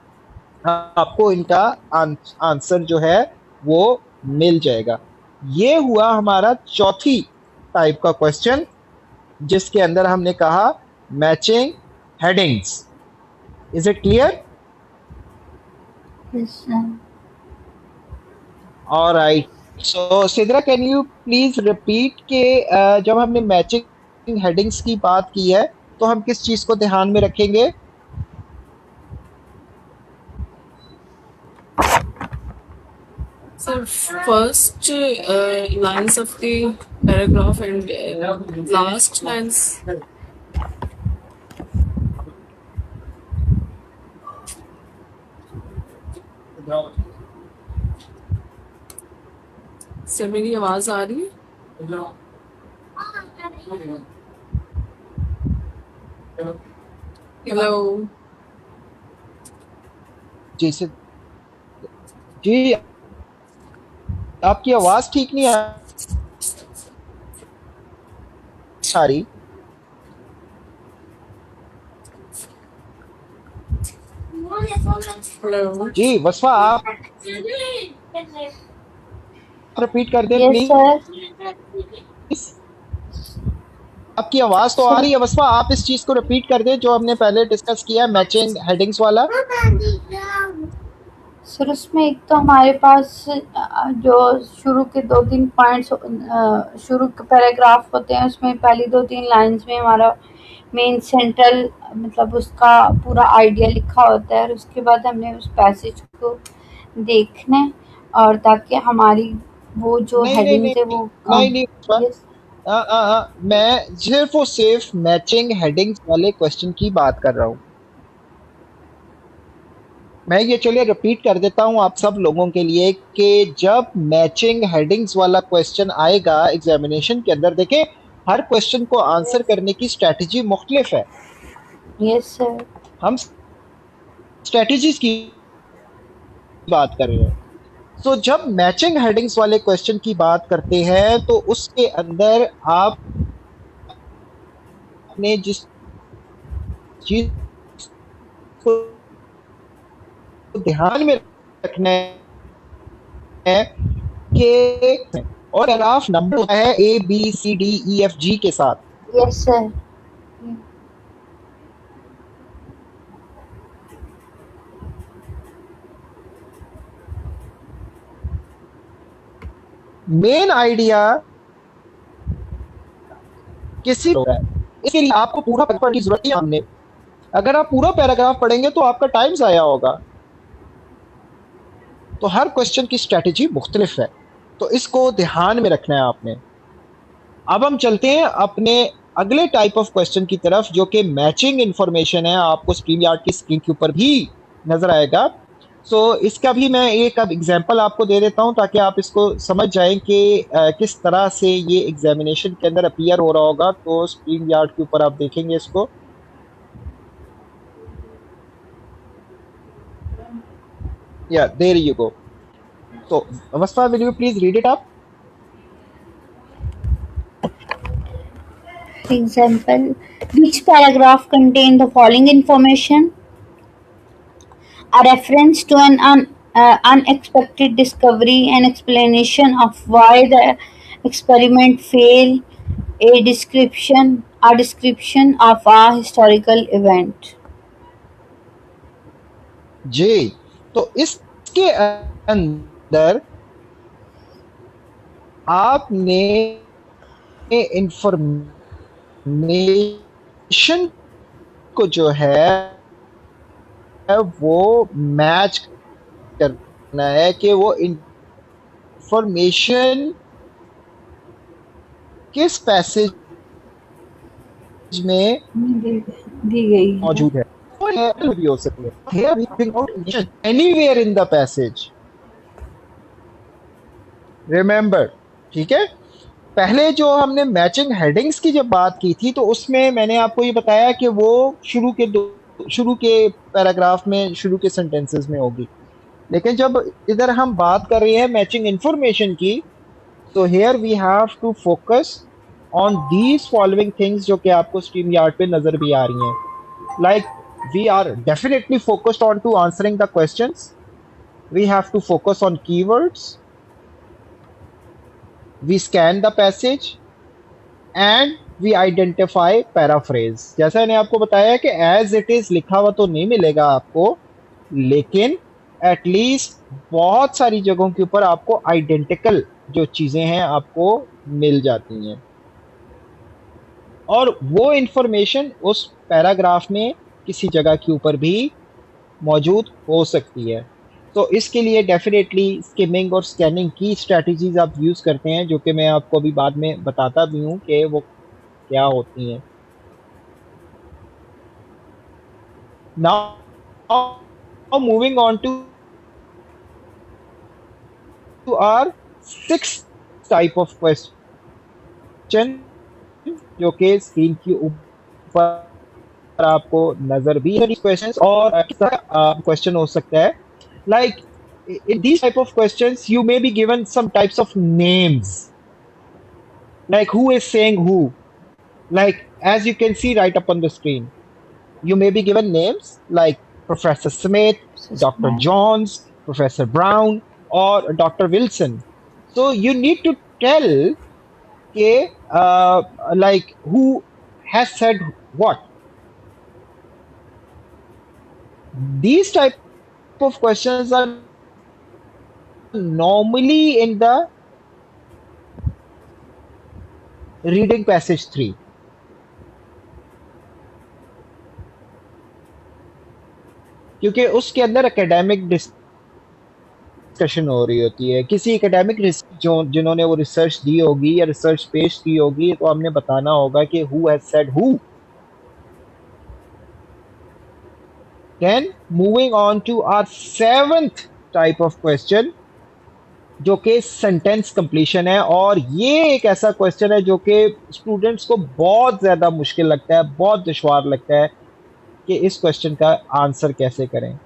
आपको इनका आंसर जो है वो मिल जाएगा। ये हुआ हमारा चौथी टाइप का क्वेश्चन, जिसके अंदर हमने कहा matching headings. Is it clear? Yes, sir. Alright, so Sidra can you please repeat के जब हमने मैचिंग हेडिंग्स की बात की है तो हम किस चीज को ध्यान में रखेंगे? So first lines of the paragraph and last lines. से मेरी आवाज आ रही है? हेलो। जी जी, आपकी आवाज ठीक नहीं आ रही। हेलो। जी वसफा, आप रिपीट कर दें Yes, प्लीज। sir. आपकी आवाज तो आ रही है वसफा, आप इस चीज को रिपीट कर दें जो हमने पहले डिस्कस किया है, मैचिंग हेडिंग्स वाला। सर उसमें एक तो हमारे पास जो शुरू के 2-3 पॉइंट्स शुरू के पैराग्राफ होते हैं, उसमें पहली 2-3 लाइंस में हमारा मेन सेंट्रल मतलब उसका पूरा आइडिया लिखा होता है, और उसके बाद हमने उस पैसेज को देखना है, और ताकि हमारी वो जो नहीं नहीं हेडिंग्स है नहीं वो नहीं नहीं वसफा, यस मैं सिर्फ और सिर्फ मैचिंग हेडिंग्स वाले क्वेश्चन की बात कर रहा हूँ। मैं ये चलिए रिपीट कर देता हूँ आप सब लोगों के लिए कि जब मैचिंग हेडिंग्स वाला क्वेश्चन आएगा एग्जामिनेशन के अंदर, देखें हर क्वेश्चन को आंसर करने की स्ट्रैटेजी मुख्तलिफ है। यस सर हम स्ट्रैटेजीज की बात कर रहे हैं। सो जब मैचिंग हेडिंग्स वाले क्वेश्चन की बात करते हैं तो उसके अंदर आपने जिस चीज को ध्यान में रखना है कि और पैराग्राफ नंबर होता है ABCDEFG के साथ। यस सर मेन आइडिया किसी इसके लिए आपको पूरा पढ़ने की जरूरत नहीं है। हमने अगर आप पूरा पैराग्राफ पढ़ेंगे तो आपका टाइम जाया होगा। तो हर क्वेश्चन की स्ट्रेटेजी मुख्तलिफ है, तो इसको ध्यान में रखना है आपने। अब हम चलते हैं अपने अगले टाइप ऑफ क्वेश्चन की तरफ, जो कि मैचिंग इंफॉर्मेशन है। आपको स्ट्रीम यार्ड की स्क्रीन के ऊपर भी नजर आएगा। सो इसका भी मैं एक अब एग्जांपल आपको दे देता हूं ताकि आप इसको समझ जाएं कि किस तरह से ये एग्जामिनेशन के अंदर अपीयर हो रहा होगा। तो स्ट्रीम यार्ड के ऊपर आप देखेंगे इसको। Yeah there you go. So, Vasfa, will you please read it up? example which paragraph contain the following information: a reference to an unexpected discovery, an explanation of why the experiment failed, a description of a historical event. जी, तो इसके अंदर आपने information को जो है वो match करना है कि वो इंफॉर्मेशन किस पैसेज में दी गई है। मौजूद है और भी हो सकती है anywhere in the passage. Remember, ठीक है, पहले जो हमने मैचिंग हेडिंग्स की जब बात की थी तो उसमें मैंने आपको ये बताया कि वो शुरू के पैराग्राफ में, शुरू के सेंटेंसेस में होगी। लेकिन जब इधर हम बात कर रहे हैं मैचिंग इंफॉर्मेशन की, तो here we have to focus on these following things जो कि आपको स्ट्रीम यार्ड पे नजर भी आ रही हैं। Like we are definitely focused on to answering the questions, we have to focus on keywords, we scan the passage and we identify paraphrase। जैसा मैंने आपको बताया कि as it is लिखा हुआ तो नहीं मिलेगा आपको, लेकिन एटलीस्ट बहुत सारी जगहों के ऊपर आपको आइडेंटिकल जो चीजें हैं आपको मिल जाती हैं और वो इंफॉर्मेशन उस पैराग्राफ में किसी जगह के ऊपर भी मौजूद हो सकती है। तो इसके लिए डेफिनेटली स्किमिंग और स्कैनिंग की स्ट्रैटेजीज आप यूज़ करते हैं, जो कि मैं आपको अभी बाद में बताता भी हूँ कि वो क्या होती हैं। Now moving on to our sixth type of question, जो कि स्क्रीन के ऊपर आपको नजर भी है। क्वेश्चंस और क्वेश्चन हो सकता है like in these type of questions you may be given some types of names, like who is saying who, like as you can see right up on the screen, you may be given names like Professor Smith, Dr. Johns, Professor Brown or Dr. Wilson. So you need to tell like who has said what. These type of questions are normally in the reading passage 3, क्योंकि उसके अंदर academic discussion हो रही होती है। किसी academic जो जिन्होंने वो रिसर्च दी होगी या रिसर्च पेश की होगी, तो हमने बताना होगा कि who has said who. Then moving on to our seventh type of question, जो कि सेंटेंस कंप्लीशन है। और ये एक ऐसा क्वेश्चन है जो कि स्टूडेंट्स को बहुत ज़्यादा मुश्किल लगता है, बहुत दुश्वार लगता है कि इस क्वेश्चन का आंसर कैसे करें।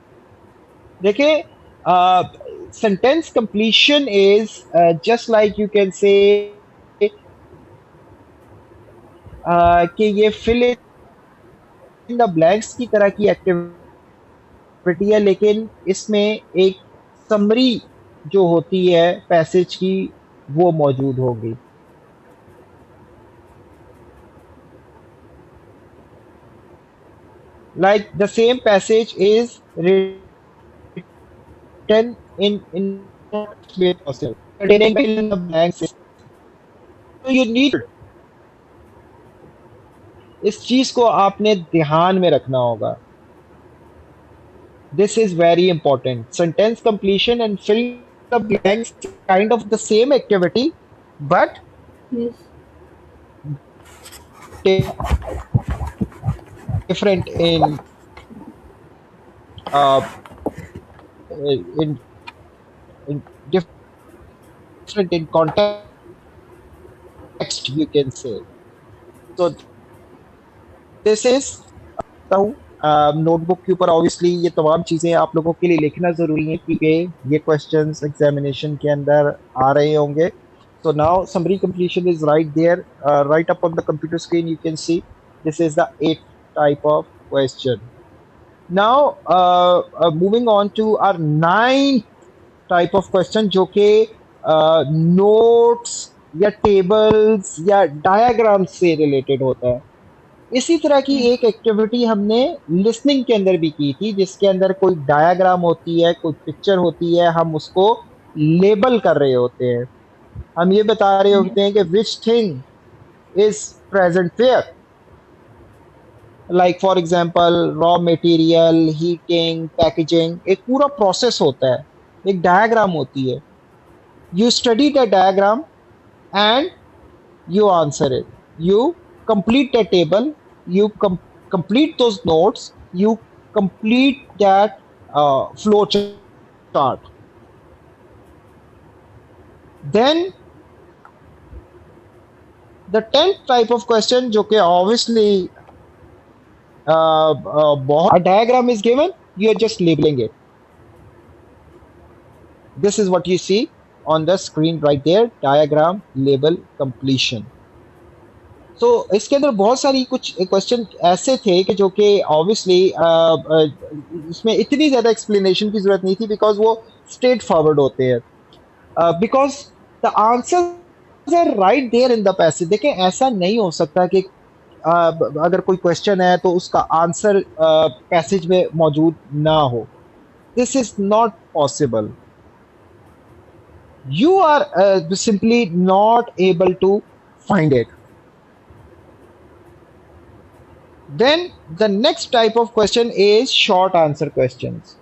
देखिए, sentence completion is just like you can say कि ये फिल इन द ब्लैंक्स की तरह की एक्टिविटी है, लेकिन इसमें एक समरी जो होती है पैसेज की वो मौजूद होगी। Like the same passage is written in way possible, containing fill in the blanks। So you need, इस चीज को आपने ध्यान में रखना होगा। This is very important. Sentence completion and filling the blanks kind of the same activity, but Yes. different in different in context, you can say। So this is notebook के ऊपर ऑब्वियसली ये तमाम चीज़ें आप लोगों के लिए लिखना ज़रूरी है, क्योंकि ये क्वेश्चंस एग्जामिनेशन के अंदर आ रहे होंगे। So now summary completion is right there, right up on the computer screen you can see this is the 8th type of question। Now moving on to our 9th type of question, जो कि notes या tables या diagram से related होता है। इसी तरह की एक एक्टिविटी हमने लिसनिंग के अंदर भी की थी, जिसके अंदर कोई डायग्राम होती है, कोई पिक्चर होती है, हम उसको लेबल कर रहे होते हैं। हम ये बता रहे होते हैं कि which thing is present where, like for example raw material, heating, packaging, एक पूरा प्रोसेस होता है, एक डायग्राम होती है। You study the diagram and you answer it. You complete the table, you complete those notes, you complete that flow chart. Then the 10th type of question, जो कि obviously a diagram is given, you are just labeling it. This is what you see on the screen right there, diagram label completion. तो इसके अंदर बहुत सारी कुछ question ऐसे थे कि जो कि ऑब्वियसली इसमें इतनी ज़्यादा एक्सप्लेनेशन की ज़रूरत नहीं थी, बिकॉज वो स्ट्रेट फॉरवर्ड होते हैं, because the answer are right there in the passage. देखें, ऐसा नहीं हो सकता कि अगर कोई क्वेश्चन है तो उसका आंसर पैसेज में मौजूद ना हो। This is not possible. You are simply not able to find it. Then the next type of question is short answer questions.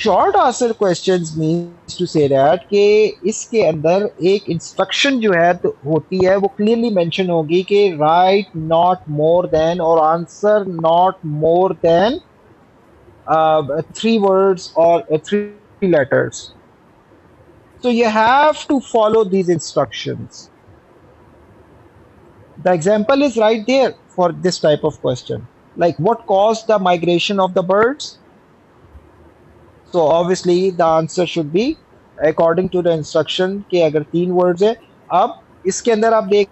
Short answer questions means to say that कि इसके अंदर एक instruction जो है तो होती है, वो क्लियरली मेंशन होगी कि राइट नॉट मोर देन और answer not more than 3 words or 3 letters. So you have to follow these instructions. The example is right there for this type of question. Like, what caused the migration of the birds? So obviously the answer should be according to the instruction कि अगर 3 words है, अब इसके अंदर आप देख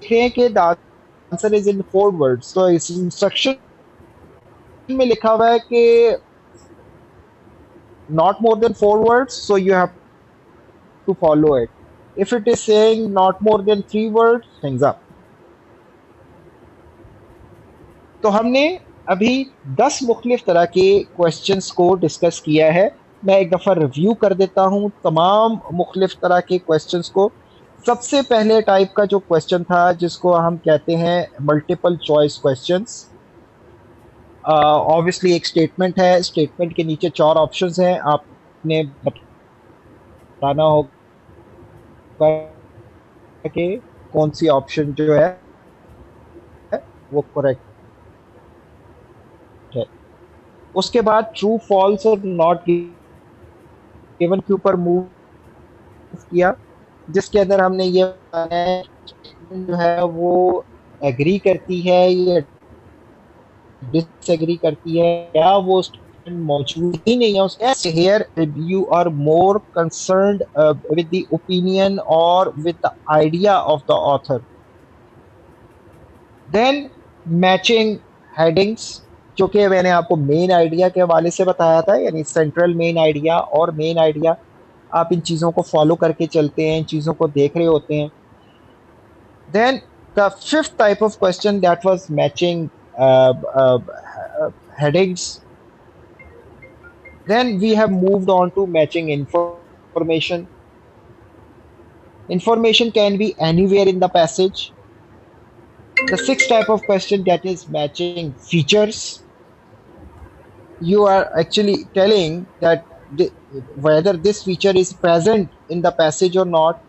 रहे हैं कि the answer is in 4 words. So इस instruction में लिखा हुआ है कि not more than 4 words, so you have to follow it. If it is saying not more than 3 words, things up. तो हमने अभी 10 मुख्तलिफ तरह के क्वेश्चंस को डिस्कस किया है। मैं एक दफ़ा रिव्यू कर देता हूँ तमाम मुख्तलिफ तरह के क्वेश्चंस को। सबसे पहले टाइप का जो क्वेश्चन था, जिसको हम कहते हैं मल्टीपल चॉइस क्वेश्चंस। ऑब्वियसली एक स्टेटमेंट है, स्टेटमेंट के नीचे 4 ऑप्शंस हैं, आपने बताना होगा कि कौन सी ऑप्शन जो है वो करेक्ट है। उसके बाद ट्रू, फॉल्स और नॉट गिवन के ऊपर मूव किया, जिसके अंदर हमने ये बताना है जो है वो एग्री करती है या डिसएग्री करती है, या वो मौजूद ही नहीं है उसके। Here you are more concerned with the opinion or with the idea of the author. Then matching headings, जो कि मैंने आपको मेन आइडिया के हवाले से बताया था, यानी सेंट्रल मेन आइडिया और मेन आइडिया, आप इन चीज़ों को फॉलो करके चलते हैं, इन चीज़ों को देख रहे होते हैं। Then the 5th type of question, that was matching headings. Then we have moved on to matching information. Information can be anywhere in the passage. The 6th type of question, that is matching features. You are actually telling that whether this feature is present in the passage or not,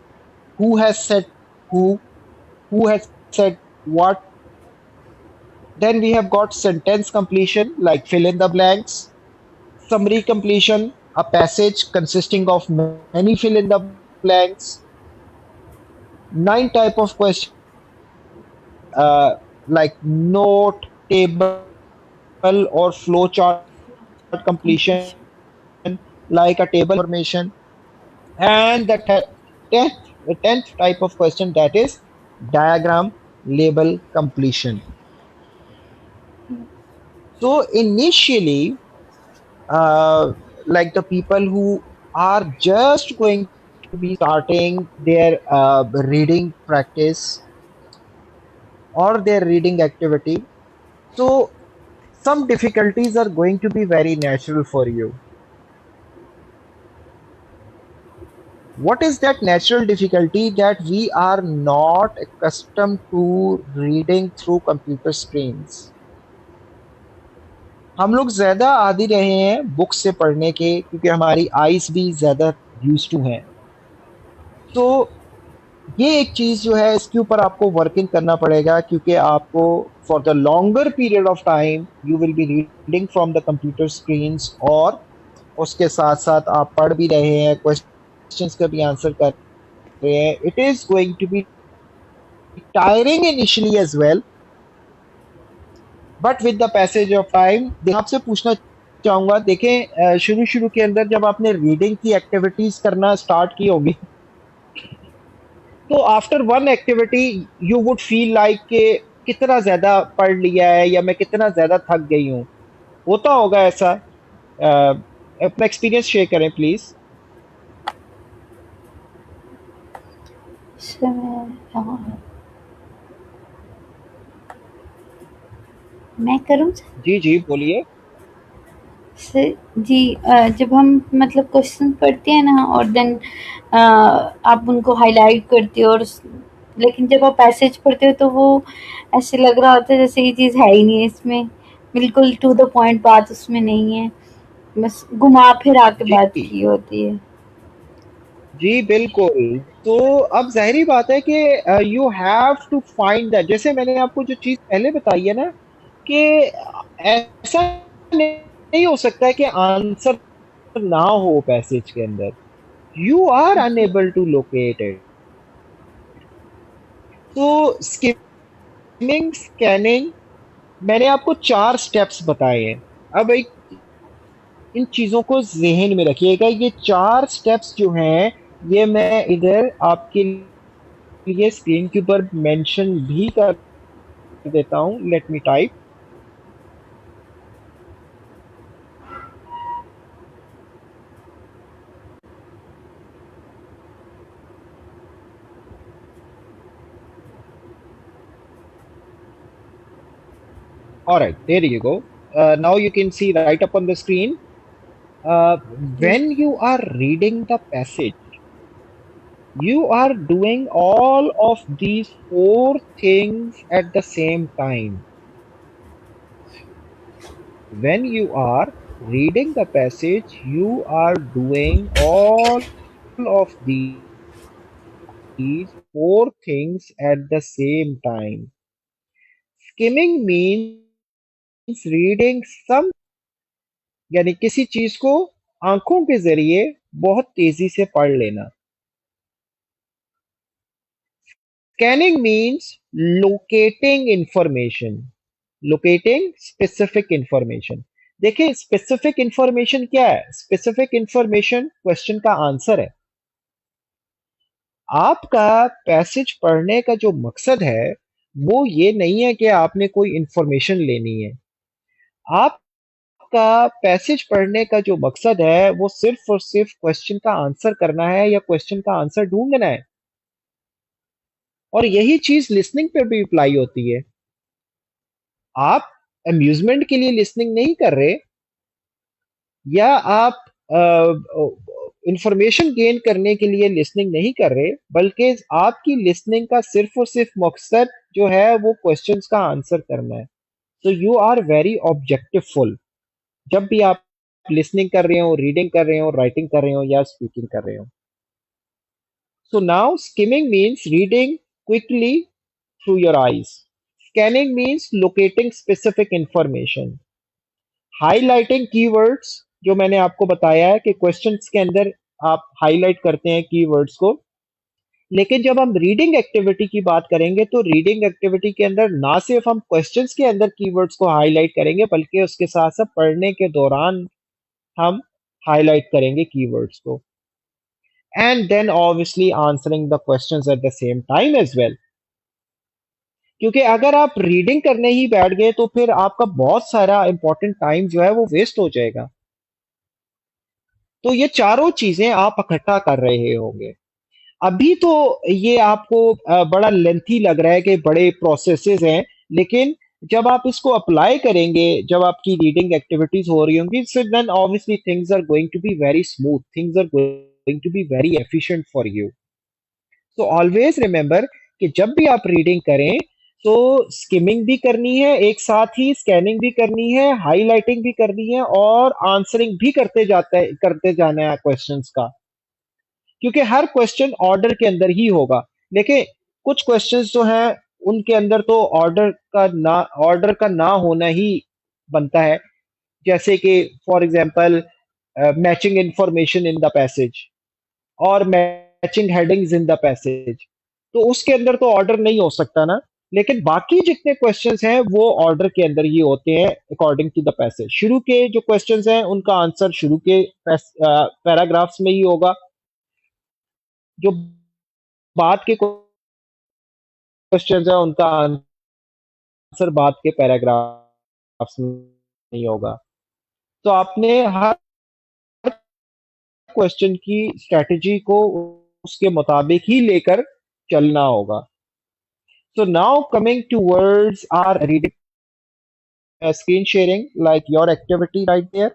who has said who has said what. Then we have got sentence completion, like fill in the blanks. Summary completion, a passage consisting of many fill in the blanks. 9 type of question, like note, table or flow chart completion, like a table formation. And the 10th type of question, that is diagram label completion. So initially, like the people who are just going to be starting their reading practice or their reading activity, so some difficulties are going to be very natural for you. what is that natural difficulty that we are not accustomed to reading through computer screens? हम लोग ज़्यादा आदी रहे हैं book से पढ़ने के क्योंकि हमारी आइज़ भी ज़्यादा यूज़्ड टू हैं। तो ये एक चीज़ जो है इसके ऊपर आपको वर्किंग करना पड़ेगा क्योंकि आपको for the longer period of time you will be reading from the computer screens और उसके साथ-साथ आप पढ़ भी रहे हैं, क्वेश्चंस का भी आंसर कर रहे हैं। It is going to be tiring initially as well, but with the passage of time आपसे पूछना चाहूँगा देखें शुरू-शुरू के अंदर जब आपने रीडिंग की एक्टिविटीज़ करना स्टार्ट की होगी, तो after one activity you would feel like कि कितना ज़्यादा पढ़ लिया है या मैं कितना ज़्यादा थक गई हूँ। होता होगा ऐसा? अपना एक्सपीरियंस शेयर करें प्लीज़। सर मैं करूँ सर? जी, जी, बोलिए। सर जी जब हम मतलब क्वेश्चन पढ़ते हैं ना और देन आप उनको हाईलाइट करते हो और लेकिन जब आप पैसेज पढ़ते हो तो वो ऐसे लग रहा होता है जैसे ये चीज़ है ही नहीं है इसमें, बिल्कुल टू द पॉइंट बात उसमें नहीं है, बस घुमा फिरा के बात जी, की होती है। जी, बिल्कुल। तो अब ज़ाहिर-सी बात है कि you have to find that जैसे मैंने आपको जो चीज़ पहले बताई है ना कि ऐसा नहीं हो सकता है कि आंसर ना हो पैसेज के अंदर। यू आर जी। Unable to locate it. तो स्किमिंग, स्कैनिंग मैंने आपको 4 स्टेप्स बताए हैं। अब एक इन चीज़ों को ज़हन में रखिएगा, ये 4 स्टेप्स जो हैं, ये मैं इधर आपके लिए स्क्रीन के ऊपर मेंशन भी कर देता हूँ। Let me type. Alright, there you go. Now you can see right up on the screen. When you are reading the passage, you are doing all of these 4 things at the same time. When you are reading the passage, you are doing all of these 4 things at the same time. Skimming means reading some यानी किसी चीज को आंखों के जरिए बहुत तेजी से पढ़ लेना। Scanning means locating information, locating specific information। देखिए स्पेसिफिक इंफॉर्मेशन क्या है? स्पेसिफिक इंफॉर्मेशन क्वेश्चन का आंसर है। आपका पैसेज पढ़ने का जो मकसद है वो ये नहीं है कि आपने कोई इंफॉर्मेशन लेनी है। आपका पैसेज पढ़ने का जो मकसद है वो सिर्फ और सिर्फ क्वेश्चन का आंसर करना है या क्वेश्चन का आंसर ढूंढना है। और यही चीज लिसनिंग पे भी अप्लाई होती है। आप अम्यूजमेंट के लिए लिसनिंग नहीं कर रहे या आप इंफॉर्मेशन गेन करने के लिए लिसनिंग नहीं कर रहे, बल्कि आपकी लिसनिंग का सिर्फ और सिर्फ मकसद जो है वो क्वेश्चंस का आंसर करना है। तो यू आर वेरी ऑब्जेक्टिवफुल जब भी आप लिसनिंग कर रहे हो, रीडिंग कर रहे हो, राइटिंग कर रहे हो या स्पीकिंग कर रहे हो। So now skimming means reading quickly through your eyes. Scanning means locating specific information. Highlighting keywords जो मैंने आपको बताया है कि क्वेश्चंस के अंदर आप हाईलाइट करते हैं कीवर्ड्स को। लेकिन जब हम रीडिंग एक्टिविटी की बात करेंगे तो रीडिंग एक्टिविटी के अंदर ना सिर्फ हम क्वेश्चंस के अंदर कीवर्ड्स को हाईलाइट करेंगे बल्कि उसके साथ साथ पढ़ने के दौरान हम हाईलाइट करेंगे कीवर्ड्स को। And then obviously answering the questions at the same time as well। क्योंकि अगर आप रीडिंग करने ही बैठ गए तो फिर आपका बहुत सारा इंपॉर्टेंट टाइम जो है वो वेस्ट हो जाएगा। तो ये चारों चीजें आप इकट्ठा कर रहे होंगे। अभी तो ये आपको बड़ा लेंथी लग रहा है कि बड़े प्रोसेसेस हैं, लेकिन जब आप इसको अप्लाई करेंगे, जब आपकी रीडिंग एक्टिविटीज हो रही होंगी, so then obviously things are going to be very smooth, things are going to be very efficient for you. So always remember कि जब भी आप रीडिंग करें तो स्किमिंग भी करनी है, एक साथ ही स्कैनिंग भी करनी है, हाईलाइटिंग भी करनी है और आंसरिंग भी करते जाना है क्वेश्चंस का, क्योंकि हर क्वेश्चन ऑर्डर के अंदर ही होगा। देखिए कुछ क्वेश्चंस जो हैं उनके अंदर तो ऑर्डर का ना होना ही बनता है, जैसे कि for example matching information in the passage और matching headings in the passage, तो उसके अंदर तो ऑर्डर नहीं हो सकता ना। लेकिन बाकी जितने क्वेश्चंस हैं वो ऑर्डर के अंदर ही होते हैं अकॉर्डिंग टू द पैसेज। शुरू के जो क्वेश्चंस हैं उनका आंसर शुरू के पैराग्राफ्स में ही होगा, जो बाद के क्वेश्चंस हैं उनका आंसर बाद के पैराग्राफ्स में नहीं होगा। तो आपने हर क्वेश्चन की स्ट्रेटजी को उसके मुताबिक ही लेकर चलना होगा। So now coming towards our reading screen sharing, like your activity right there.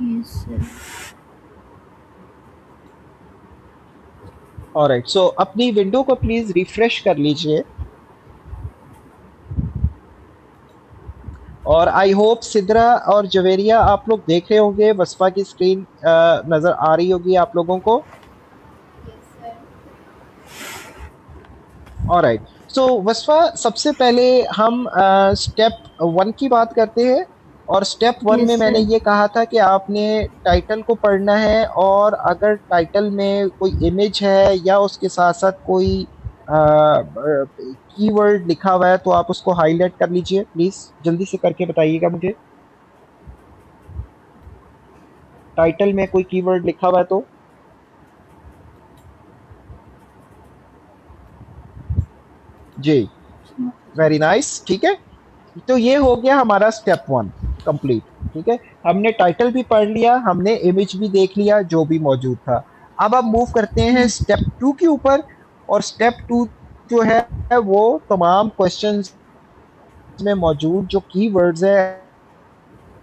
Yes sir. Alright, so अपनी विंडो को प्लीज रिफ्रेश कर लीजिए और आई होप सिद्रा और जवेरिया आप लोग देख रहे होंगे, वसफा की स्क्रीन नजर आ रही होगी आप लोगों को। ऑलराइट, सो वसफा सबसे पहले हम स्टेप 1 की बात करते हैं और स्टेप 1 यस में मैंने सर। ये कहा था कि आपने टाइटल को पढ़ना है और अगर टाइटल में कोई इमेज है या उसके साथ साथ कोई कीवर्ड लिखा हुआ है तो आप उसको हाईलाइट कर लीजिए, प्लीज जल्दी से करके बताइएगा मुझे। टाइटल में कोई कीवर्ड लिखा हुआ है तो जी, वेरी नाइस, ठीक है। तो ये हो गया हमारा स्टेप 1 कंप्लीट, ठीक है। हमने टाइटल भी पढ़ लिया, हमने इमेज भी देख लिया जो भी मौजूद था। अब आप मूव करते हैं स्टेप 2 के ऊपर और स्टेप 2 जो है वो तमाम क्वेश्चंस में मौजूद जो कीवर्ड्स है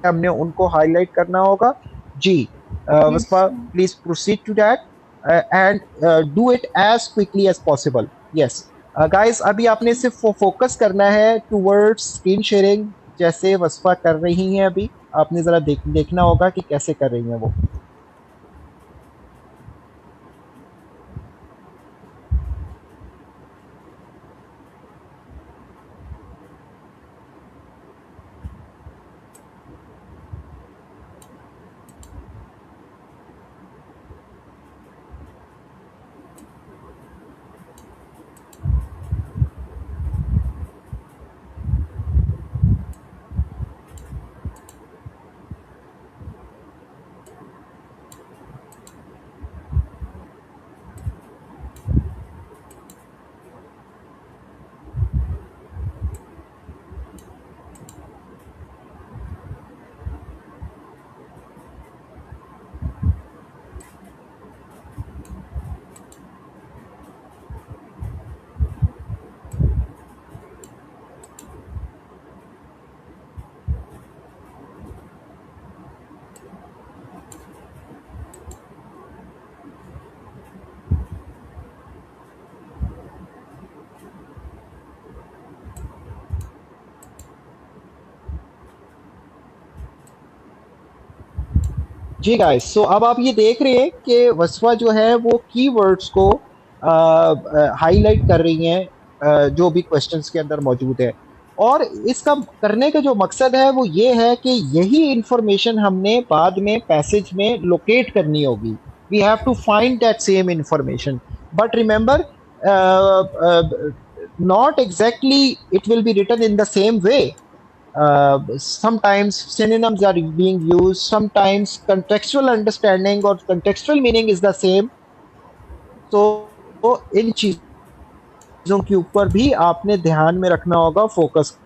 हमने उनको हाईलाइट करना होगा। जी yes Wasfa sir. Please proceed to that and do it as quickly as possible. Yes guys, अभी आपने सिर्फ फोकस करना है टूवर्ड्स स्क्रीन शेयरिंग, जैसे वस्फा कर रही हैं अभी। आपने जरा देखना होगा कि कैसे कर रही हैं वो। जी गाइस, सो अब आप ये देख रहे हैं कि वस्फा जो है वो कीवर्ड्स को हाईलाइट कर रही हैं जो भी क्वेश्चंस के अंदर मौजूद है। और इसका करने का जो मकसद है वो ये है कि यही इंफॉर्मेशन हमने बाद में पैसेज में लोकेट करनी होगी। We have to find that same information, but remember not exactly it will be written in the same way. Sometimes synonyms are being used, sometimes contextual understanding or contextual meaning is the same. तो इन चीज़ों के ऊपर भी आपने ध्यान में रखना होगा, फोकस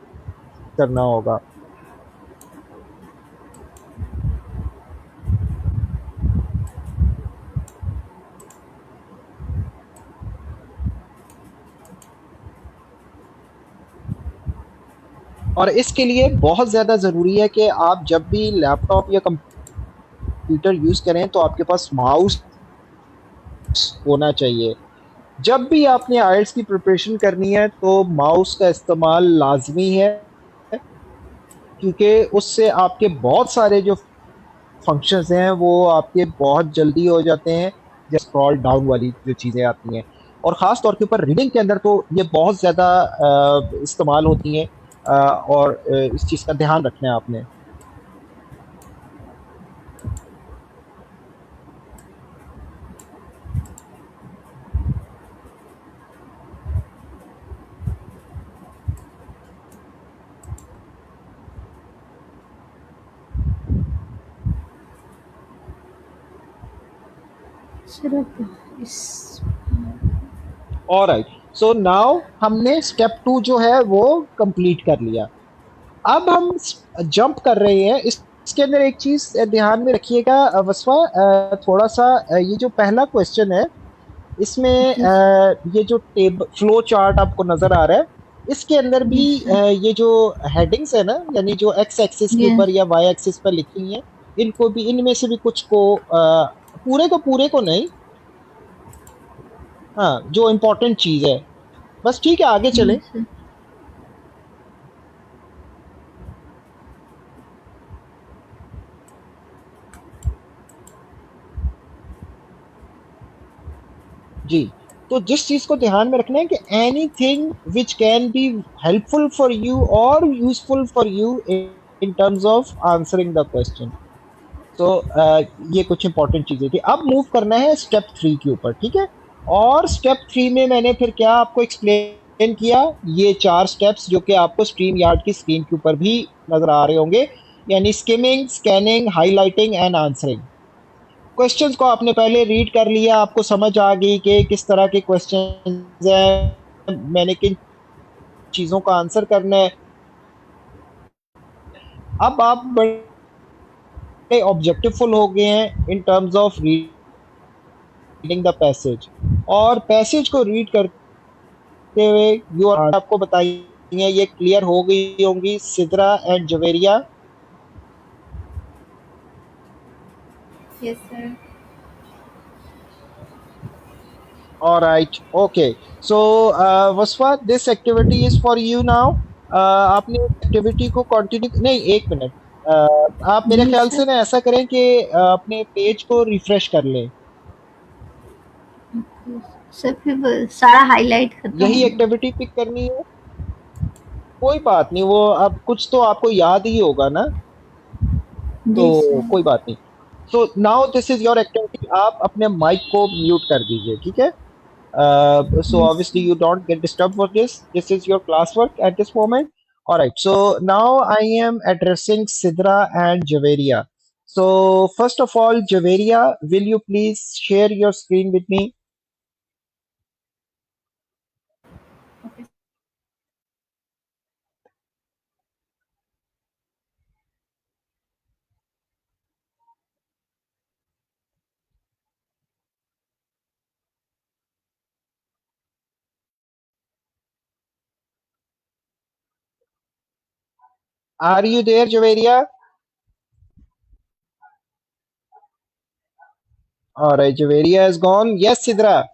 करना होगा। और इसके लिए बहुत ज़्यादा ज़रूरी है कि आप जब भी लैपटॉप या कंप्यूटर यूज़ करें तो आपके पास माउस होना चाहिए। जब भी आपने आइल्स की प्रिपरेशन करनी है तो माउस का इस्तेमाल लाज़मी है, क्योंकि उससे आपके बहुत सारे जो फंक्शंस हैं वो आपके बहुत जल्दी हो जाते हैं, जैसे स्क्रॉल डाउन वाली जो चीज़ें आती हैं। और ख़ास तौर के ऊपर रीडिंग के अंदर तो ये बहुत ज़्यादा इस्तेमाल होती हैं, और इस चीज़ का ध्यान रखना है आपने। सर अब इस ऑलराइट, सो नाउ हमने स्टेप 2 जो है वो कंप्लीट कर लिया। अब हम जंप कर रहे हैं। इसके अंदर एक चीज़ ध्यान में रखिएगा वसवा, थोड़ा सा ये जो पहला क्वेश्चन है इसमें जी सर। ये जो टेब फ्लो चार्ट आपको नजर आ रहा है, इसके अंदर भी यस सर। ये जो हेडिंग्स है ना, यानी जो एक्स एक्सिस के ऊपर यस। या वाई एक्सिस पर लिखी हुई हैं, इनको भी, इनमें से भी कुछ को पूरे को नहीं, हाँ, जो इम्पोर्टेंट चीज है बस। ठीक है, आगे चलें। Yes sir. जी, तो जिस चीज को ध्यान में रखना है कि anything which can be helpful for you और useful for you in terms of answering the question. तो ये कुछ इंपॉर्टेंट चीजें थी। अब मूव करना है स्टेप 3 के ऊपर, ठीक है। और स्टेप 3 में मैंने फिर क्या आपको एक्सप्लेन किया, ये 4 स्टेप्स जो कि आपको स्ट्रीम यार्ड की स्क्रीन के ऊपर भी नजर आ रहे होंगे, यानी skimming, scanning, highlighting and answering. Questions को आपने पहले रीड कर लिया, आपको समझ आ गई कि किस तरह के क्वेश्चंस हैं, मैंने किन चीज़ों का आंसर करना है। अब आप बड़े ऑब्जेक्टिवफुल हो गए हैं इन terms of reading the passage, और पैसेज को रीड करते हुए जो आपको बताई हैं ये क्लियर हो गई होंगी, Sidra and Javeria. Yes sir. Alright, okay. So Wasfa, this activity is for you now. आपने एक्टिविटी को कंटिन्यू, नहीं, एक मिनट, आप मेरे जी ख्याल से सर। ना ऐसा करें कि अपने पेज को रिफ्रेश कर लें। सर फिर वो सारा हाईलाइट खत्म हो यही गया। एक्टिविटी पिक करनी है। कोई बात नहीं, वो अब कुछ तो आपको याद ही होगा ना, तो जी सर। कोई बात नहीं। सो now this is your activity. आप अपने माइक को म्यूट कर दीजिए, ठीक है। So yes obviously sir. you don't get disturbed for this. This is your classwork at this moment. All right. So now I am addressing Sidra and Javeria. So first of all, Javeria, will you please share your screen with me? Are you there, Javeria? All right, Javeria is gone. Yes, Sidra.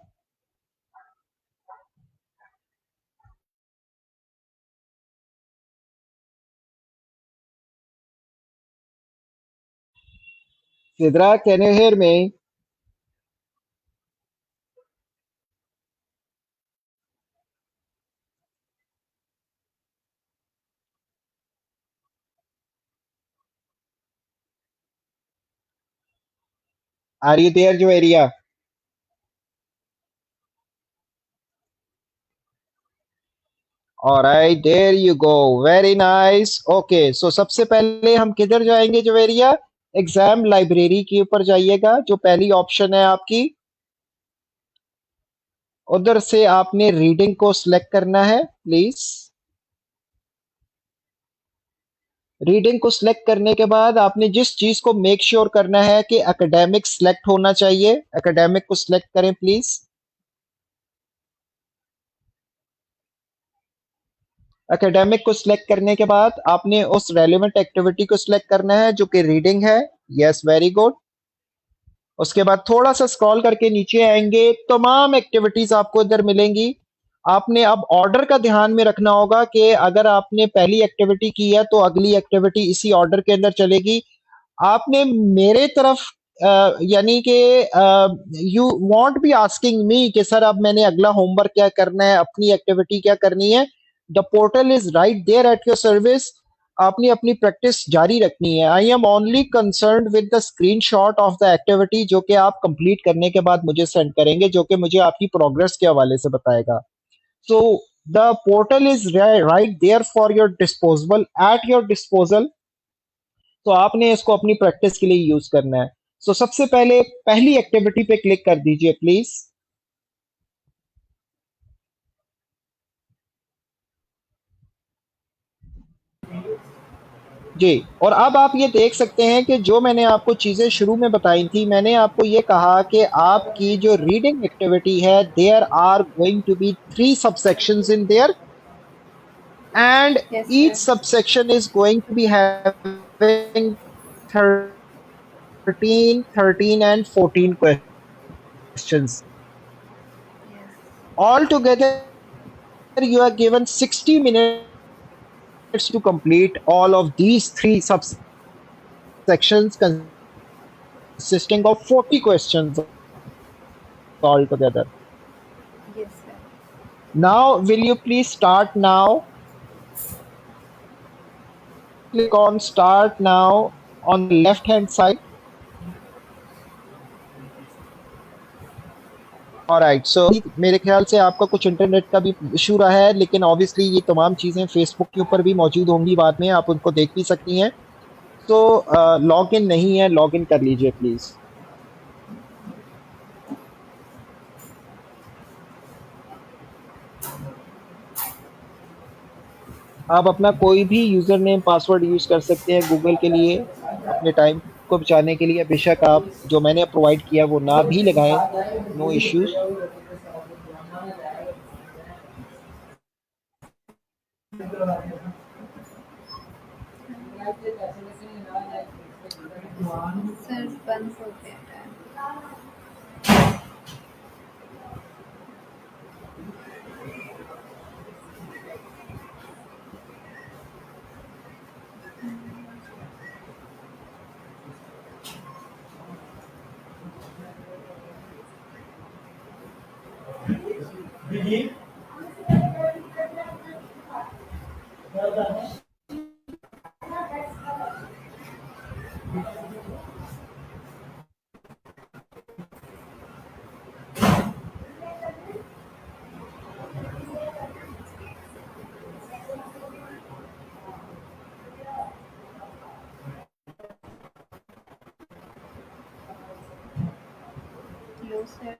Sidra, can you hear me? Are you there, Javeria? All right, there you go. Very nice. Okay, so सबसे पहले हम किधर जाएंगे Javeria? Exam library के ऊपर जाइएगा, जो पहली ऑप्शन है आपकी। उधर से आपने रीडिंग को सिलेक्ट करना है, प्लीज। रीडिंग को सिलेक्ट करने के बाद आपने जिस चीज को मेक श्योर करना है कि एकेडमिक सिलेक्ट होना चाहिए, एकेडमिक को सिलेक्ट करें प्लीज। एकेडमिक को सिलेक्ट करने के बाद आपने उस रेलेवेंट एक्टिविटी को सिलेक्ट करना है जो कि रीडिंग है। Yes, very good. उसके बाद थोड़ा सा स्क्रॉल करके नीचे आएंगे, तमाम एक्टिविटीज आपको इधर मिलेंगी। आपने अब ऑर्डर का ध्यान में रखना होगा कि अगर आपने पहली एक्टिविटी की है तो अगली एक्टिविटी इसी ऑर्डर के अंदर चलेगी। आपने मेरे तरफ यानी कि you want be asking me कि सर अब मैंने अगला होमवर्क क्या करना है, अपनी एक्टिविटी क्या करनी है। The portal is right there at your service. आपने अपनी प्रैक्टिस जारी रखनी है। I am only concerned with the screenshot of the activity जो कि आप कंप्लीट करने के बाद मुझे सेंड करेंगे, जो कि मुझे आपकी प्रोग्रेस के हवाले से बताएगा। So the portal is right there for your disposal, at your disposal. तो आपने इसको अपनी प्रैक्टिस के लिए यूज करना है। सो सबसे पहले पहली एक्टिविटी पे क्लिक कर दीजिए प्लीज। जी, और अब आप ये देख सकते हैं कि जो मैंने आपको चीजें शुरू में बताई थी, मैंने आपको ये कहा कि आपकी जो रीडिंग एक्टिविटी है, there are going to be 3 subsections in there, and Yes, each sir. subsection is going to be having 13, 13 and 14 questions. Yes. Altogether, you are given 60 minutes to complete all of these 3 subsections consisting of 40 questions altogether. Yes, sir. Now, will you please start now? Click on start now on the left hand side. Alright, so मेरे ख्याल से आपका कुछ internet का भी issue रहा है, लेकिन ऑब्वियसली ये तमाम चीज़ें फेसबुक के ऊपर भी मौजूद होंगी, बाद में आप उनको देख भी सकती हैं। तो लॉग इन नहीं है, लॉग इन कर लीजिए प्लीज़। आप अपना कोई भी यूज़र नेम पासवर्ड यूज़ कर सकते हैं गूगल के लिए, अपने टाइम को बचाने के लिए। बेशक आप जो मैंने प्रोवाइड किया वो ना भी लगाएं, नो इश्यूज़। सर बंद हो गया है। Hello sir.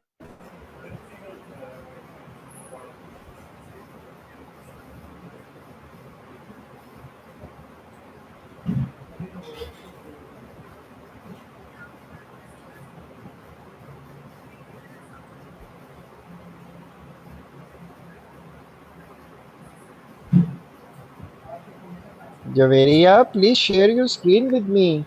Javeria, please share your screen with me.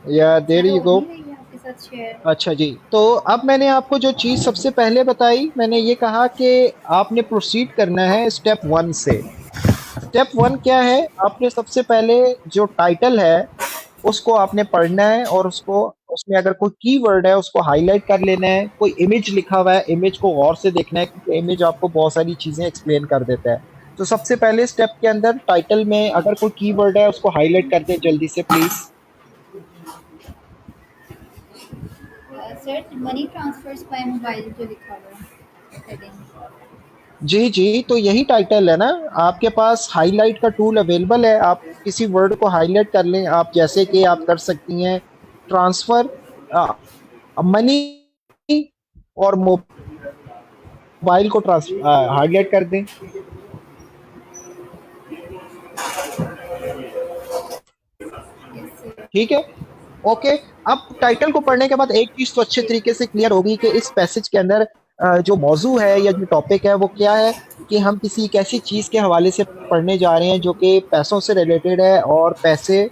Yeah, there sir you हो go. नहीं रही है आपके साथ शेयर। अच्छा जी, तो अब मैंने आपको जो चीज़ सबसे पहले बताई, मैंने ये कहा कि आपने प्रोसीड करना है स्टेप 1 से। स्टेप 1 क्या है? आपने सबसे पहले जो टाइटल है उसको आपने पढ़ना है, और उसको उसमें अगर कोई कीवर्ड है उसको हाईलाइट कर लेना है। कोई इमेज लिखा हुआ है, इमेज को गौर से देखना है, क्योंकि इमेज आपको बहुत सारी चीज़ें एक्सप्लेन कर देता है। तो सबसे पहले स्टेप के अंदर टाइटल में अगर कोई कीवर्ड है उसको हाईलाइट कर दें जल्दी से please. Sir money transfers by mobile जो लिखा हुआ है हेडिंग। जी जी, तो यही टाइटल है ना। आपके पास हाईलाइट का टूल अवेलेबल है, आप किसी वर्ड को हाईलाइट कर लें। आप जैसे कि आप कर सकती हैं ट्रांसफर मनी, और मोबाइल को हाईलाइट कर दें। Yes sir. ठीक है, ओके, अब टाइटल को पढ़ने के बाद एक चीज तो अच्छे तरीके से क्लियर होगी कि इस पैसेज के अंदर जो मौजू है या जो टॉपिक है वो क्या है, कि हम किसी एक ऐसी चीज के हवाले से पढ़ने जा रहे हैं जो कि पैसों से रिलेटेड है, और पैसे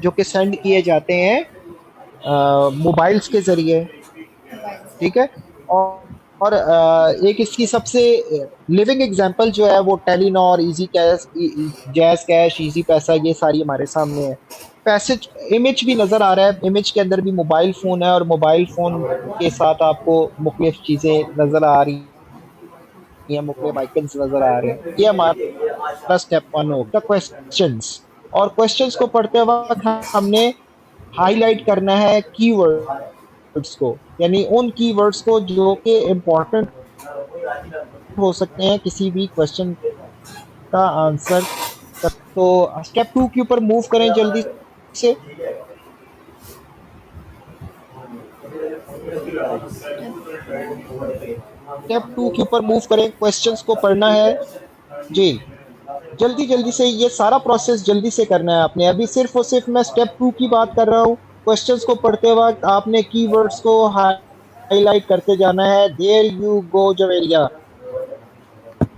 जो कि सेंड किए जाते हैं मोबाइल्स के जरिए। ठीक है। और एक इसकी सबसे लिविंग एग्जांपल जो है वो Telenor, easy cash, jazz cash, easy पैसा, ये सारी हमारे सामने है। पैसेज इमेज भी नज़र आ रहा है, इमेज के अंदर भी मोबाइल फ़ोन है, और मोबाइल फ़ोन के साथ आपको मुख्तलिफ चीज़ें नज़र आ रही हैं, मुख्तलिफ आइकन्स नज़र आ रहे हैं। ये हमारा स्टेप वन होगा क्वेश्चंस। और क्वेश्चंस को पढ़ते वक्त हमने हाईलाइट करना है कीवर्ड्स को, यानी उन कीवर्ड्स को जो कि इम्पोर्टेंट हो सकते हैं किसी भी क्वेश्चन का आंसर कर। तो स्टेप टू के ऊपर मूव करें जल्दी से। स्टेप टू के ऊपर मूव करें, क्वेश्चंस को पढ़ना है जी। जल्दी जल्दी से ये सारा प्रोसेस जल्दी से करना है आपने। अभी सिर्फ और सिर्फ मैं स्टेप टू की बात कर रहा हूँ। क्वेश्चंस को पढ़ते वक्त आपने कीवर्ड्स को हाईलाइट करते जाना है। देयर यू गो जवेरिया,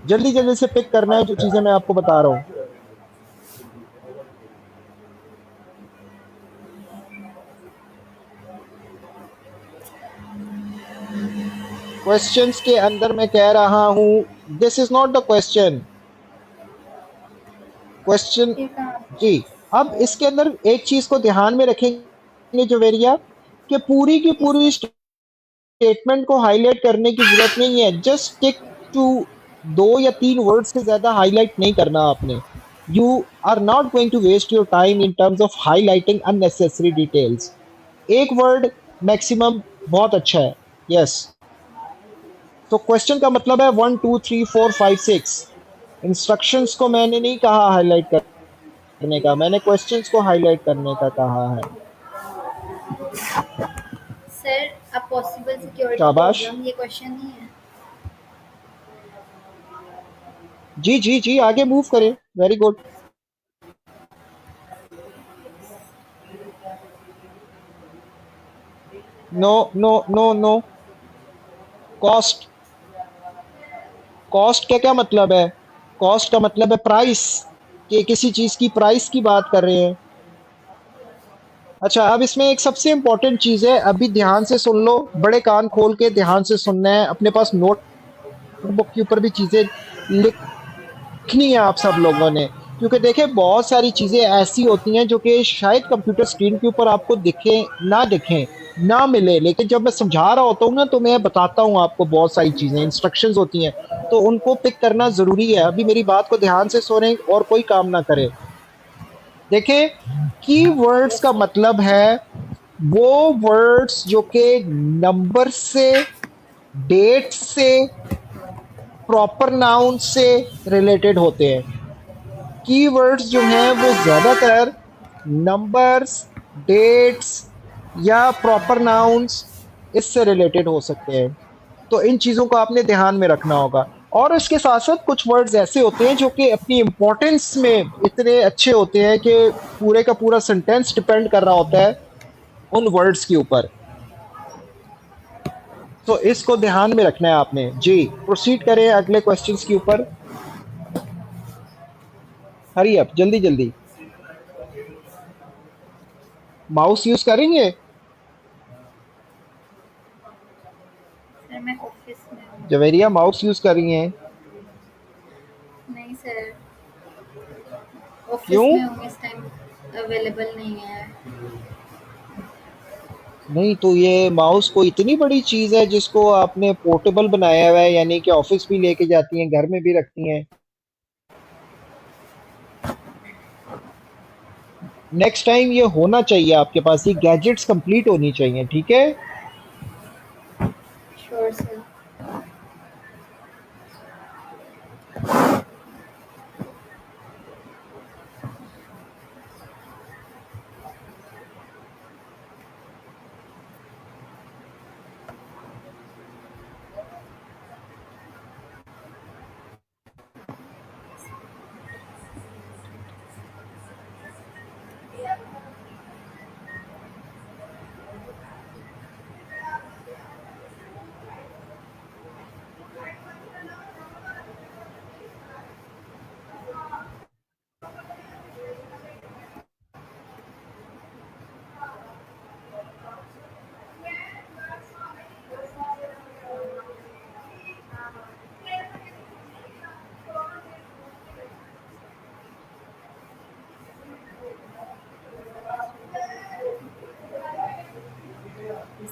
जल्दी जल्दी से पिक करना है जो चीजें मैं आपको बता रहा हूँ। क्वेश्चंस के अंदर मैं कह रहा हूँ, this is not the question. Question जी। अब इसके अंदर एक चीज को ध्यान में रखेंगे जवेरिया, कि पूरी की पूरी स्टेटमेंट को हाईलाइट करने की जरूरत नहीं है। जस्ट स्टिक टू 2 या 3 वर्ड्स से ज्यादा हाईलाइट नहीं करना आपने। You are not going to waste your time in terms of highlighting unnecessary details. एक वर्ड मैक्सिमम बहुत अच्छा है। यस। तो क्वेश्चन का मतलब है 1 2 3 4 5 6। इंस्ट्रक्शंस को मैंने नहीं कहा हाईलाइट करने का, मैंने क्वेश्चंस को हाईलाइट करने का कहा है। सर, अब पॉसिबल सिक्योरिटी शाबाश। प्रॉब्लम ये क्वेश्चन नहीं है। जी जी जी, आगे मूव करें। Very good. No no no no. Cost. Cost का क्या मतलब है? कॉस्ट का मतलब है प्राइस, कि किसी चीज की प्राइस की बात कर रहे हैं। अच्छा, अब इसमें एक सबसे इंपॉर्टेंट चीज है, अभी ध्यान से सुन लो, बड़े कान खोल के ध्यान से सुनना है। अपने पास नोटबुक के ऊपर भी चीजें लिखनी है आप सब लोगों ने, क्योंकि देखिए बहुत सारी चीजें ऐसी होती हैं जो कि शायद कंप्यूटर स्क्रीन के ऊपर आपको दिखें ना मिले, लेकिन जब मैं समझा रहा होता हूँ ना तो मैं बताता हूँ आपको बहुत सारी चीजें, इंस्ट्रक्शंस होती हैं, तो उनको पिक करना जरूरी है। अभी मेरी बात को ध्यान से सुने और कोई काम ना करे। देखें, कीवर्ड्स का मतलब है वो वर्ड्स जो कि नंबर से, डेट से, प्रॉपर नाउन से रिलेटेड होते हैं। कीवर्ड्स जो हैं वो ज़्यादातर नंबर्स, डेट्स या प्रॉपर नाउन्स इससे रिलेटेड हो सकते हैं। तो इन चीज़ों को आपने ध्यान में रखना होगा। और इसके साथ साथ कुछ वर्ड्स ऐसे होते हैं जो कि अपनी इम्पोर्टेंस में इतने अच्छे होते हैं कि पूरे का पूरा सेंटेंस डिपेंड कर रहा होता है उन वर्ड्स के ऊपर। तो इसको ध्यान में रखना है आपने जी। प्रोसीड करें अगले क्वेश्चंस के ऊपर। हरी अप, जल्दी जल्दी। माउस यूज करेंगे? सर, मैं ऑफिस में हूँ। जवेरिया माउस यूज कर रही हैं? नहीं सर, ऑफिस क्यों? में हूँ इस टाइम, अवेलेबल नहीं है। नहीं तो ये माउस कोई इतनी बड़ी चीज है जिसको आपने पोर्टेबल बनाया हुआ है, यानी कि ऑफिस भी लेके जाती हैं, घर में भी रखती हैं। नेक्स्ट टाइम ये होना चाहिए आपके पास, ये गैजेट्स कंप्लीट होनी चाहिए, ठीक है? Sure sir.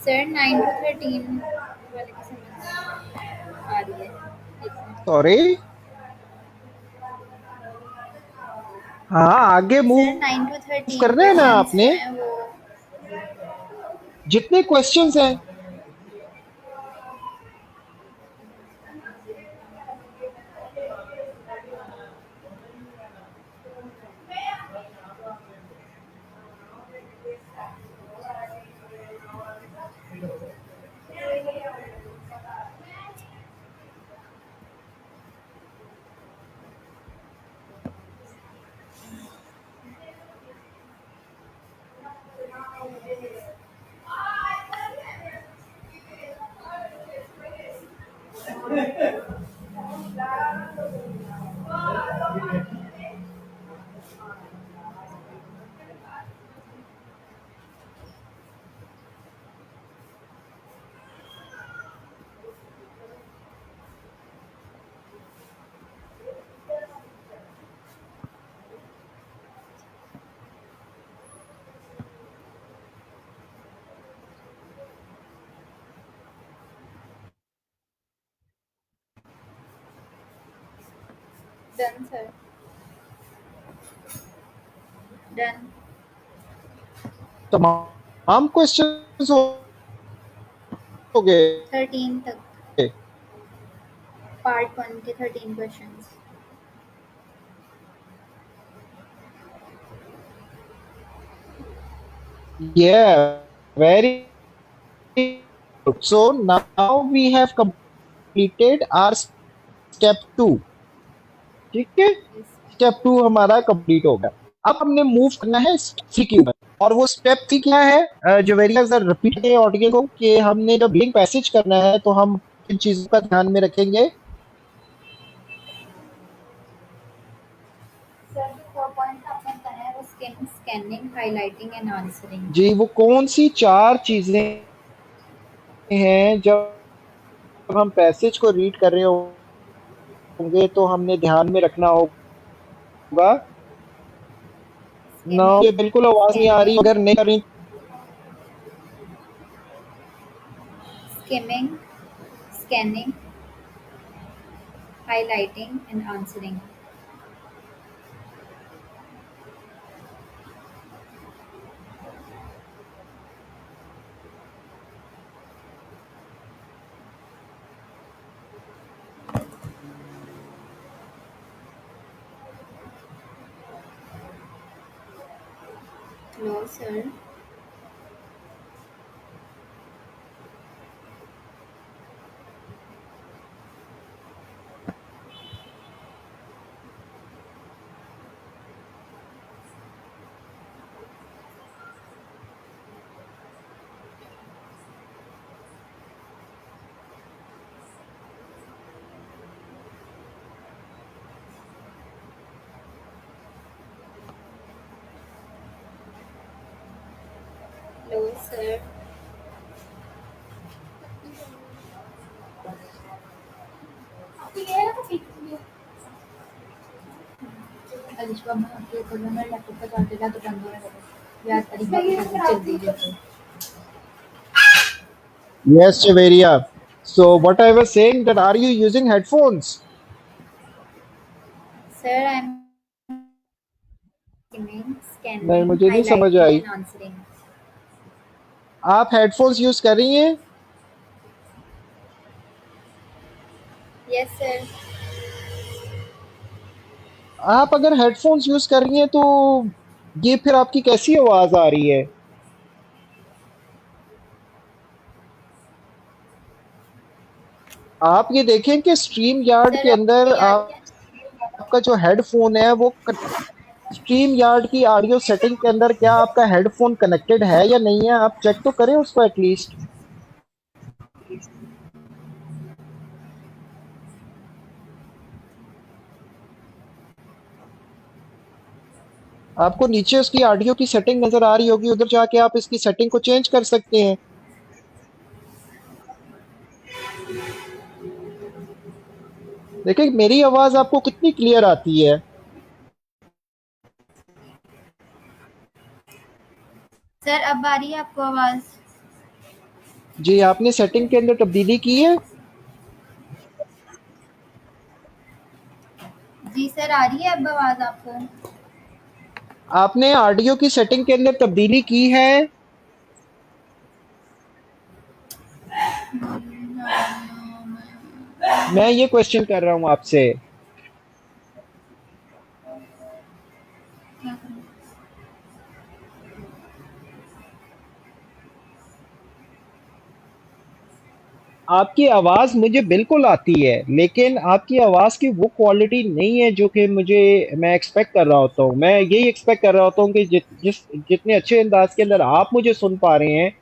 सर 9 to 13 वाले की समझ आ रही है। एक मिनट। सॉरी, हाँ आगे मूव सर 9 to 13 करना है ना क्वेश्चंस जो आपने, हैं वो जितने क्वेश्चंस हैं। Done sir, done. तमाम क्वेश्चंस हो गए। 13 तक, पार्ट 1 के 13 questions. Yeah, very good. So now we have completed our step 2। ठीक है, स्टेप 2 हमारा कंप्लीट हो गया। अब हमने मूव करना है स्टेप 3 की ओर। और वो स्टेप 3 क्या है? जो वेरी सर रिपीट करें ऑडियो को कि हमने जब रीडिंग पैसेज करना है तो हम किन चीजों का ध्यान में रखेंगे? सर जो 4 पॉइंट्स आपने बताए हैं वो स्कैनिंग, हाइलाइटिंग एंड आंसरिंग। जी, वो कौन सी 4 चीजें हैं जब हम पैसेज को रीड कर रहे होंगे तो हमने ध्यान में रखना होगा? ना, ये स्किमिंग, बिल्कुल आवाज नहीं आ रही, स्कैनिंग, अगर नहीं कर रही। Skimming, scanning, highlighting and answering. Hello, sir. Hello, sir. Alisha मैं आपके को मेरे लैपटॉप पे काट देगा तो बंद हो जाएगा यार तरीका चल दीजिए। Yes, Chaveria. So what I was saying, that are you using headphones? Sir, I'm skimming, नहीं, scanning, मुझे नहीं समझ highlighting आई। and answering. आप हेडफोन्स यूज कर रही हैं? Yes, sir. आप अगर हेडफोन्स यूज कर रही हैं तो ये फिर आपकी कैसी आवाज आ रही है? आप ये देखें कि स्ट्रीम यार्ड सर के अब अंदर मेरी आ रही है? आपका जो हेडफोन है वो स्ट्रीम यार्ड की ऑडियो सेटिंग के अंदर क्या आपका हेडफोन कनेक्टेड है या नहीं है? आप चेक तो करें उसको एटलीस्ट। आपको नीचे उसकी ऑडियो की सेटिंग नजर आ रही होगी, उधर जाके आप इसकी सेटिंग को चेंज कर सकते हैं। देखिए मेरी आवाज आपको कितनी क्लियर आती है। सर अब आ रही है आपको आवाज? जी, आपने सेटिंग के अंदर तब्दीली की है? जी सर, आ रही है अब आवाज़ आपको? आपने ऑडियो की सेटिंग के अंदर तब्दीली की है? मैं ये क्वेश्चन कर रहा हूँ आपसे। क्या करूँ? आपकी आवाज़ मुझे बिल्कुल आती है, लेकिन आपकी आवाज़ की वो क्वालिटी नहीं है जो कि मैं एक्सपेक्ट कर रहा होता हूँ। मैं यही एक्सपेक्ट कर रहा होता हूँ कि जितने अच्छे अंदाज के अंदर आप मुझे सुन पा रहे हैं,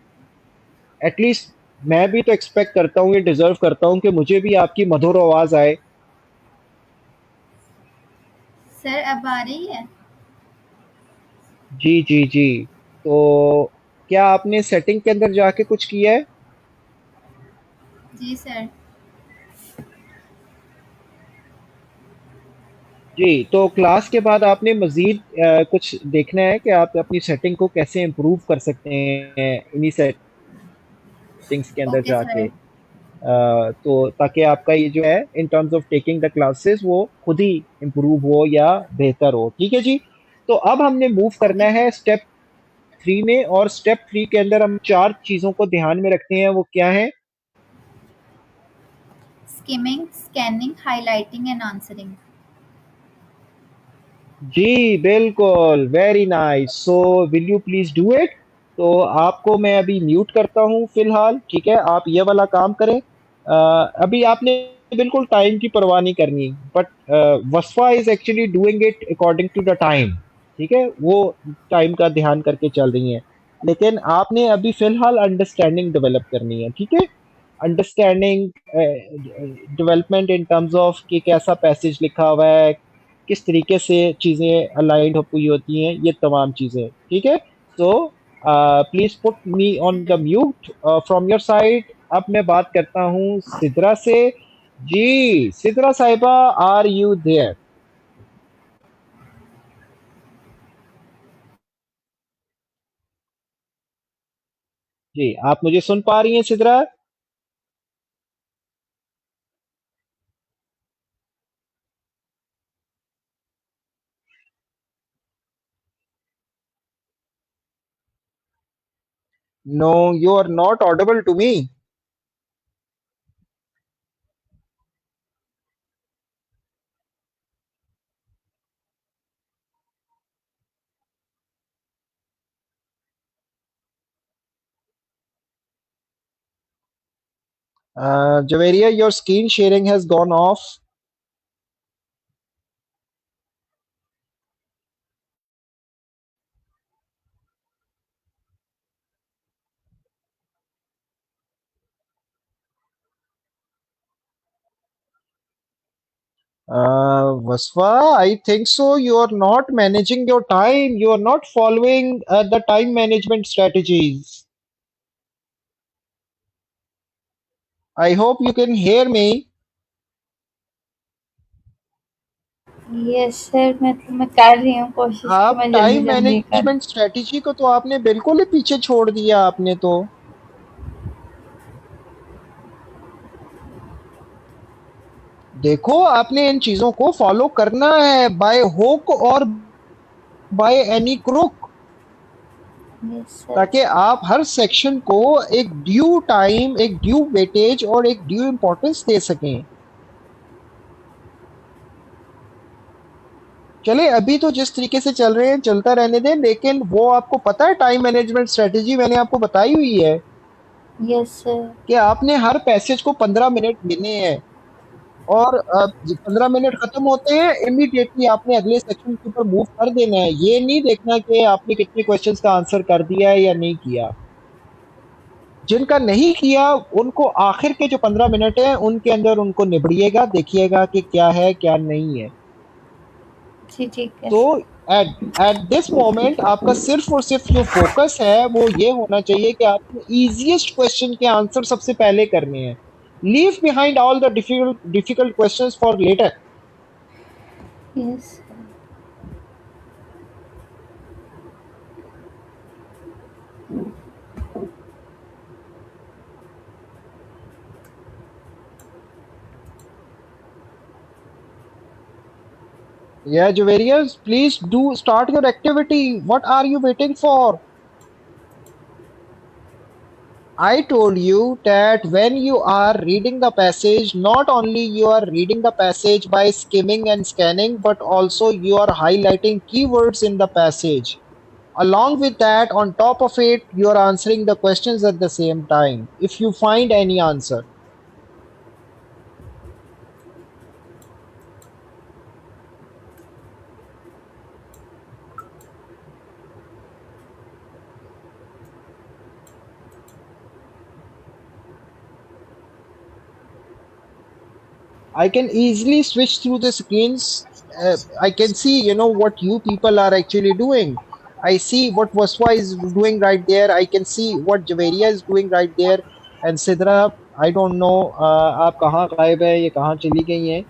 एटलीस्ट मैं भी तो एक्सपेक्ट करता हूँ, ये डिजर्व करता हूँ कि मुझे भी आपकी मधुर आवाज़ आए। सर अब आ रही है? जी जी जी। तो क्या आपने सेटिंग के अंदर जाके कुछ किया है? जी सर। जी, तो क्लास के बाद आपने मज़ीद कुछ देखना है कि आप अपनी सेटिंग को कैसे इम्प्रूव कर सकते हैं इन्हीं सेटिंग्स के अंदर ओके जाके। सर। तो ताकि आपका ये जो है इन terms of taking the classes वो खुद ही इम्प्रूव हो या बेहतर हो। ठीक है जी। तो अब हमने मूव करना ओके सर। है स्टेप 3 में, और स्टेप 3 के अंदर हम 4 चीज़ों को ध्यान में रखते हैं। वो क्या है? Skimming, scanning, highlighting and answering. जी बिल्कुल, very nice. So will you please do it? तो आपको मैं अभी म्यूट करता हूँ फिलहाल। ठीक है, आप ये वाला काम करें। अभी आपने बिल्कुल टाइम की परवाह नहीं करनी, but Wasfa is actually doing it according to the time. ठीक है, वो टाइम का ध्यान करके चल रही हैं, लेकिन आपने अभी फिलहाल अंडरस्टैंडिंग डेवलप करनी है। ठीक है, understanding development in terms of कि कैसा पैसेज लिखा हुआ है, किस तरीके से चीज़ें अलाइंड हुई होती हैं, ये तमाम चीज़ें। ठीक है। So please put me on the mute from your side. अब मैं बात करता हूँ सिद्रा से। जी सिद्रा साहिबा, आर यू देयर? जी, आप मुझे सुन पा रही हैं Sidra? No, you are not audible to me. Javeria, your screen sharing has gone off. Vasfa, I think so. You are not managing your time. You are not following the time management strategies. I hope you can hear me. Yes sir, मैं कर रही हूँ कोशिश कि आप मैं जल्दी time जल्दी कर। मैनेजमेंट स्ट्रेटेजी को तो आपने बिल्कुल ही पीछे छोड़ दिया आपने तो। देखो, आपने इन चीजों को फॉलो करना है बाय हुक और by any crook, yes sir. ताकि आप हर सेक्शन को एक ड्यू टाइम, एक ड्यू वेटेज और एक ड्यू इम्पोर्टेंस दे सकें। चले, अभी तो जिस तरीके से चल रहे हैं चलता रहने दें, लेकिन वो आपको पता है टाइम मैनेजमेंट स्ट्रेटेजी मैंने आपको बताई हुई है यस सर। कि आपने हर पैसेज को 15 मिनट देने हैं, और 15 मिनट खत्म होते हैं इमीडिएटली आपने अगले सेक्शन के ऊपर मूव कर देना है। ये नहीं देखना कि आपने कितने क्वेश्चंस का आंसर कर दिया है या नहीं किया। जिनका नहीं किया उनको आखिर के जो 15 मिनट हैं उनके अंदर उनको निबड़िएगा, देखिएगा कि क्या है क्या नहीं है। जी ठीक है तो sir. At at this moment आपका सिर्फ और सिर्फ जो फोकस है वो ये होना चाहिए कि आपको इजीएस्ट क्वेश्चन के आंसर सबसे पहले करने हैं। Leave behind all the difficult difficult questions for later. Yes. Yeah, Javarius, please do start your activity. What are you waiting for? I told you that when you are reading the passage, not only you are reading the passage by skimming and scanning, but also you are highlighting keywords in the passage. Along with that, on top of it, you are answering the questions at the same time. If you find any answer, I can easily switch through the screens. I can see, what you people are actually doing. I see what Waswa is doing right there. I can see what Javaria is doing right there. And Sidra, I don't know, आप कहाँ गायब है, ये कहाँ चली गई हैं?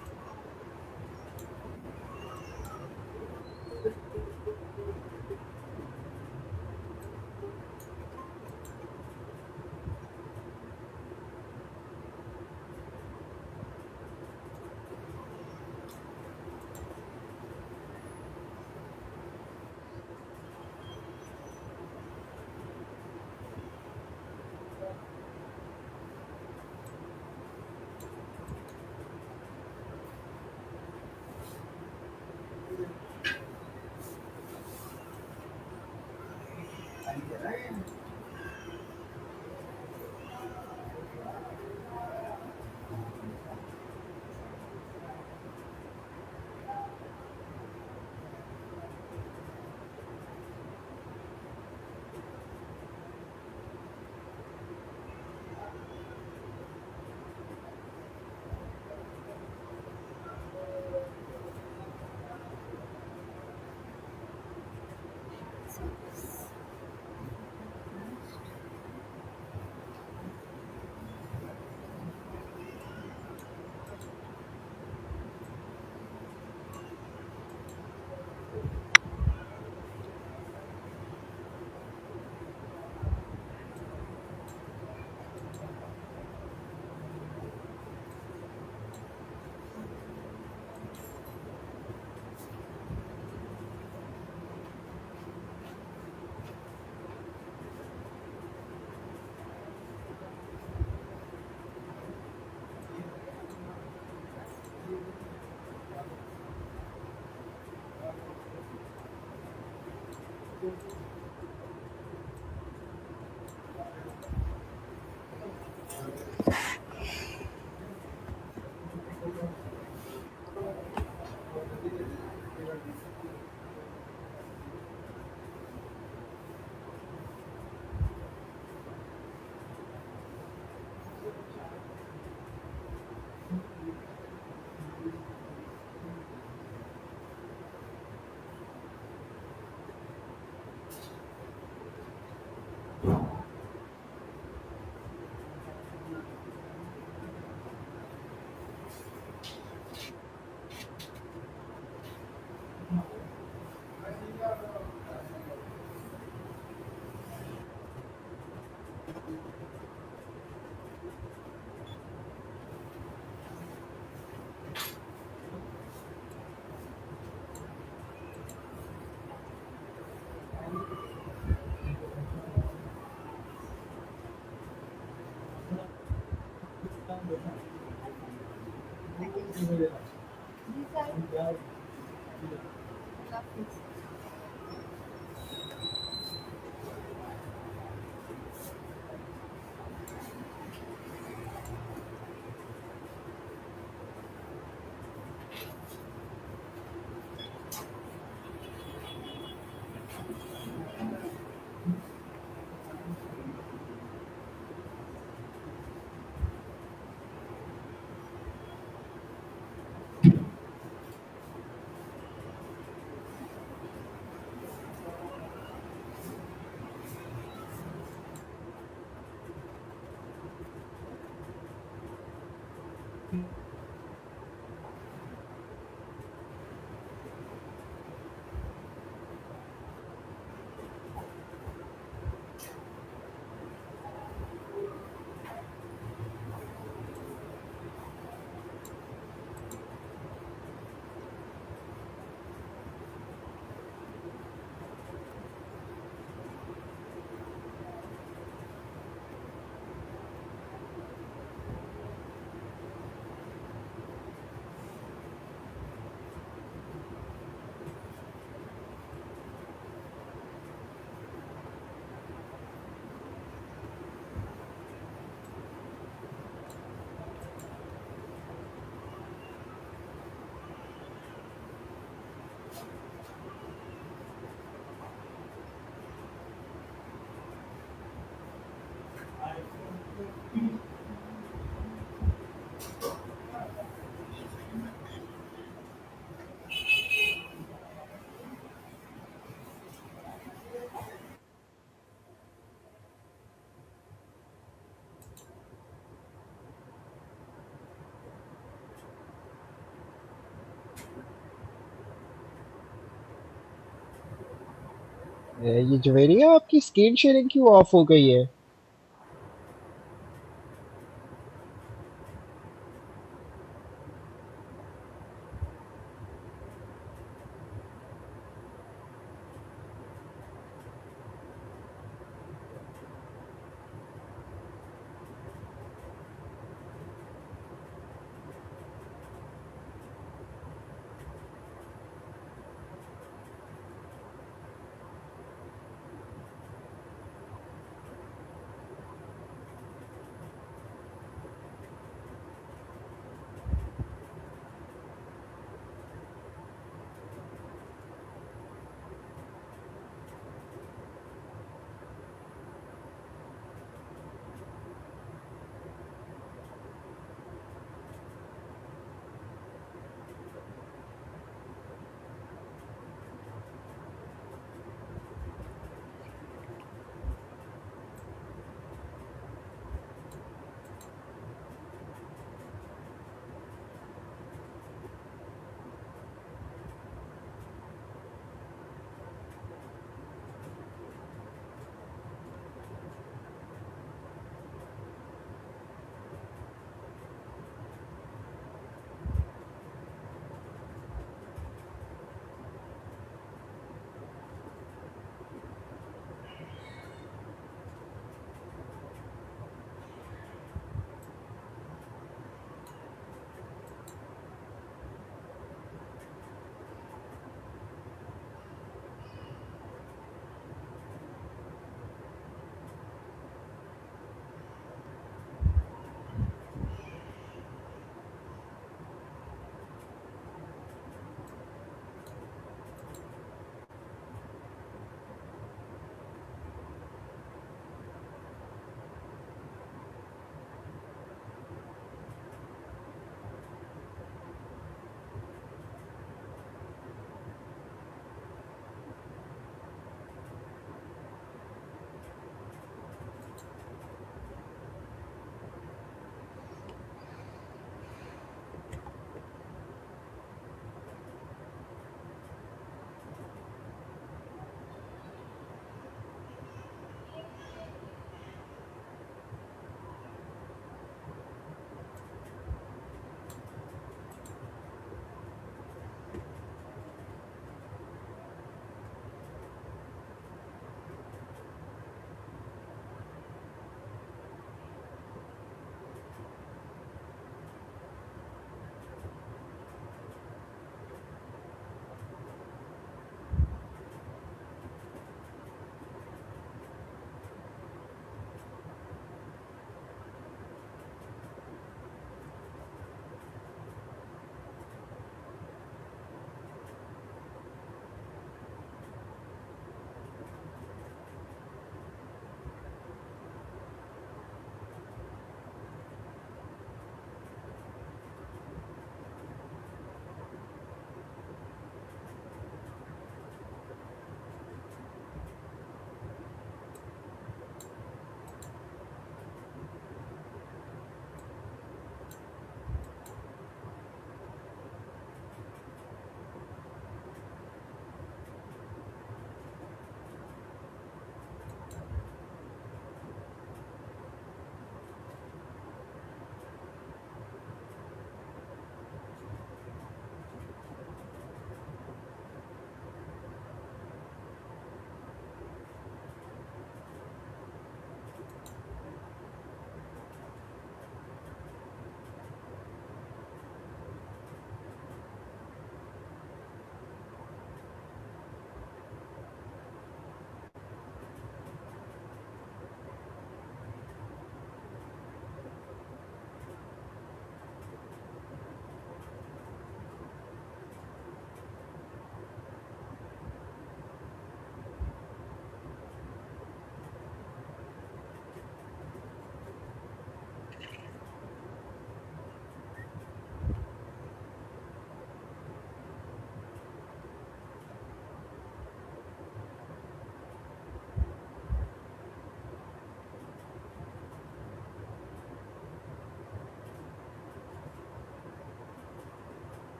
ये जवेरिया, आपकी स्क्रीन शेयरिंग क्यों ऑफ हो गई है?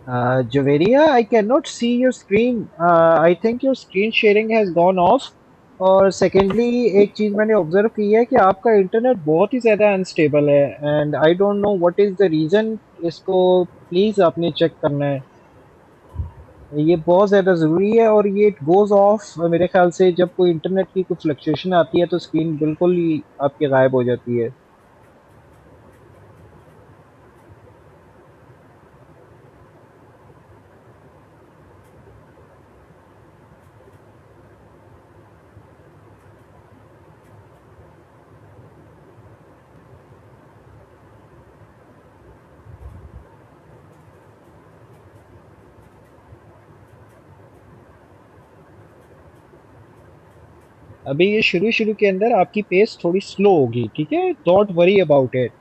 Javeria, I cannot see your screen. I think your screen sharing has gone off. और सेकेंडली एक चीज़ मैंने ऑब्जर्व की है कि आपका इंटरनेट बहुत ही ज़्यादा अनस्टेबल है and I don't know what is the reason. इसको प्लीज़ आपने चेक करना है। ये बहुत ज़्यादा ज़रूरी है और ये गोज़ ऑफ मेरे ख्याल से जब कोई इंटरनेट की कोई फ्लक्चुएशन आती है तो स्क्रीन बिल्कुल ही आपकी गायब हो जाती है। अभी ये शुरू-शुरू के अंदर आपकी पेस थोड़ी स्लो होगी, ठीक है? Don't worry about it.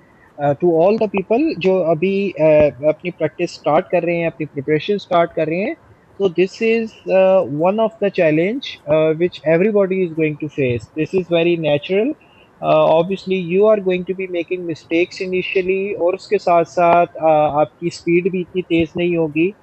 To all the people जो अभी अपनी प्रैक्टिस स्टार्ट कर रहे हैं, अपनी प्रिपरेशन स्टार्ट कर रहे हैं, so this is one of the challenge which everybody is going to face. This is very natural. Obviously you are going to be making mistakes initially और उसके साथ-साथ आपकी स्पीड भी इतनी तेज़ नहीं होगी।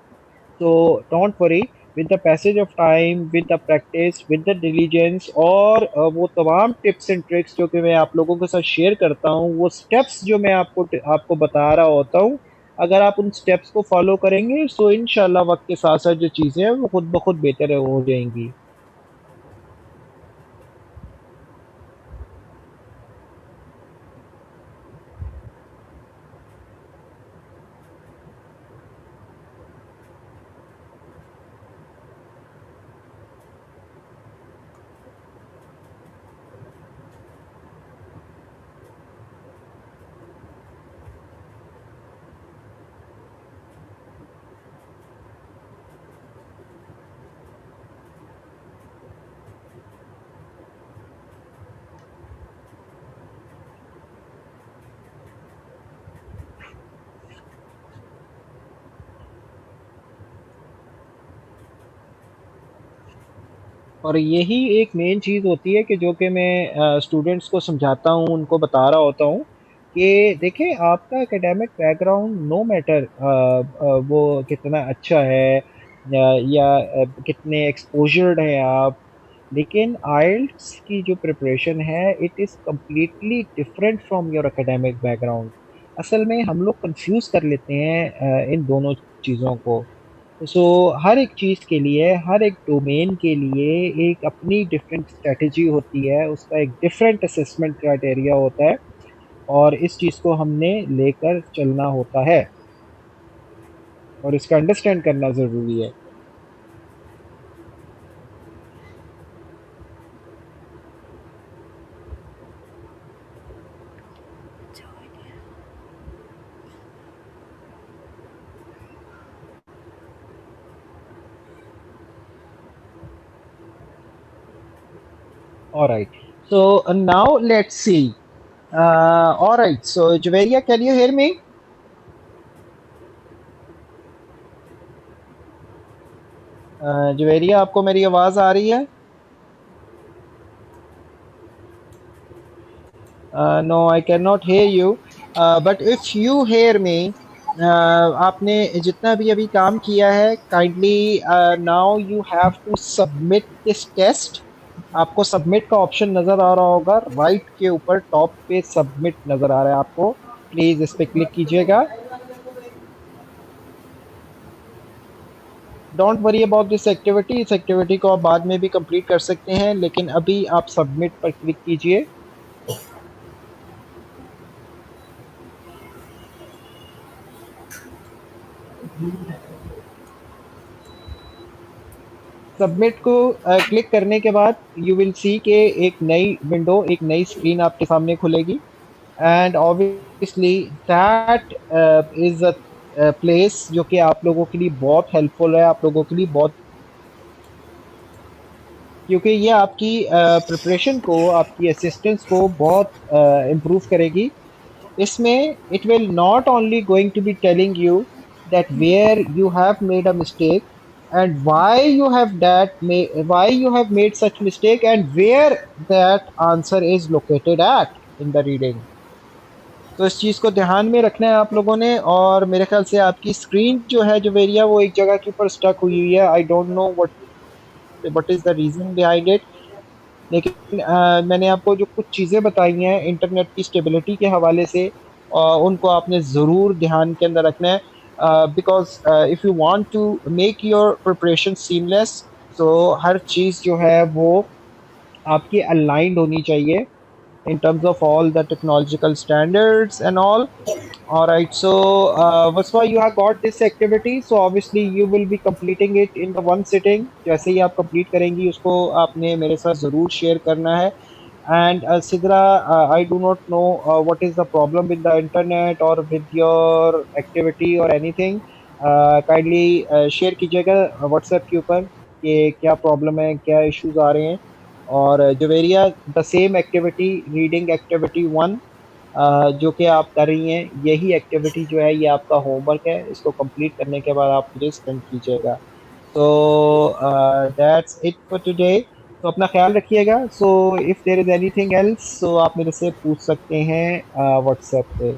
So don't worry, with the passage of time, with the practice, with the diligence और वो तमाम टिप्स एंड ट्रिक्स जो कि मैं आप लोगों के साथ शेयर करता हूँ, वो स्टेप्स जो मैं आपको बता रहा होता हूँ, अगर आप उन स्टेप्स को फॉलो करेंगे सो इंशाल्लाह वक्त के साथ साथ जो चीज़ें हैं वो खुद ब खुद बेहतर हो जाएंगी। और यही एक मेन चीज़ होती है कि जो कि मैं स्टूडेंट्स को समझाता हूँ, उनको बता रहा होता हूँ कि देखें आपका एकेडमिक बैकग्राउंड नो मैटर वो कितना अच्छा है या कितने एक्सपोज़र्ड हैं आप, लेकिन आइल्स की जो प्रिपरेशन है it is completely different from your academic background. असल में हम लोग कन्फ्यूज़ कर लेते हैं इन दोनों चीज़ों को। सो हर एक चीज़ के लिए, हर एक डोमेन के लिए एक अपनी डिफरेंट स्ट्रैटेजी होती है, उसका एक डिफरेंट असेसमेंट क्राइटेरिया होता है और इस चीज़ को हमने लेकर चलना होता है और इसका अंडरस्टैंड करना ज़रूरी है। Alright, so now let's see. Alright, so Javeria, can you hear me? Javeria, आपको मेरी आवाज़ आ रही है? No, I cannot hear you. But if you hear me, आपने जितना भी अभी काम किया है kindly now you have to submit this test. आपको सबमिट का ऑप्शन नज़र आ रहा होगा राइट के ऊपर टॉप पे सबमिट नज़र आ रहा है आपको, प्लीज़ इस पर क्लिक कीजिएगा। Don't worry about this activity, इस एक्टिविटी को आप बाद में भी कंप्लीट कर सकते हैं लेकिन अभी आप सबमिट पर क्लिक कीजिए। सबमिट को क्लिक करने के बाद यू विल सी कि एक नई विंडो, एक नई स्क्रीन आपके सामने खुलेगी and obviously that is a place जो कि आप लोगों के लिए बहुत हेल्पफुल है, आप लोगों के लिए बहुत, क्योंकि ये आपकी प्रिपरेशन को, आपकी असिस्टेंस को बहुत इम्प्रूव करेगी। इसमें it will not only going to be telling you that where you have made a mistake and why you have made such mistake and where that answer is located at in the reading. तो इस चीज़ को ध्यान में रखना है आप लोगों ने। और मेरे ख्याल से आपकी स्क्रीन जो है जुवेरिया वो एक जगह के ऊपर स्टक हुई हुई है। I don't know what is the reason behind it. लेकिन मैंने आपको जो कुछ चीज़ें बताई हैं इंटरनेट की स्टेबिलिटी के हवाले से, उनको आपने ज़रूर ध्यान के अंदर रखना है। Because if you want to make your preparation seamless, तो हर चीज़ जो है वो आपकी अलाइंड होनी चाहिए in terms of all the technological standards and all. All right, so Vaswa, you have got this activity, so obviously you will be completing it in the one sitting. जैसे ही आप complete करेंगी उसको आपने मेरे साथ ज़रूर share करना है। And Sidra, I do not know what is the problem with the internet or with your activity or anything. Kindly share कीजिएगा WhatsApp के ऊपर कि क्या problem है, क्या issues आ रहे हैं। और Javeria, the same activity, reading activity 1 जो कि आप कर रही हैं, यही एक्टिविटी जो है ये आपका होमवर्क है। इसको कंप्लीट करने के बाद आप मुझे सेंड कीजिएगा। तो दैट्स इट फॉर टुडे। तो अपना ख्याल रखिएगा। So if there is anything else, so आप मेरे से पूछ सकते हैं व्हाट्सएप पे।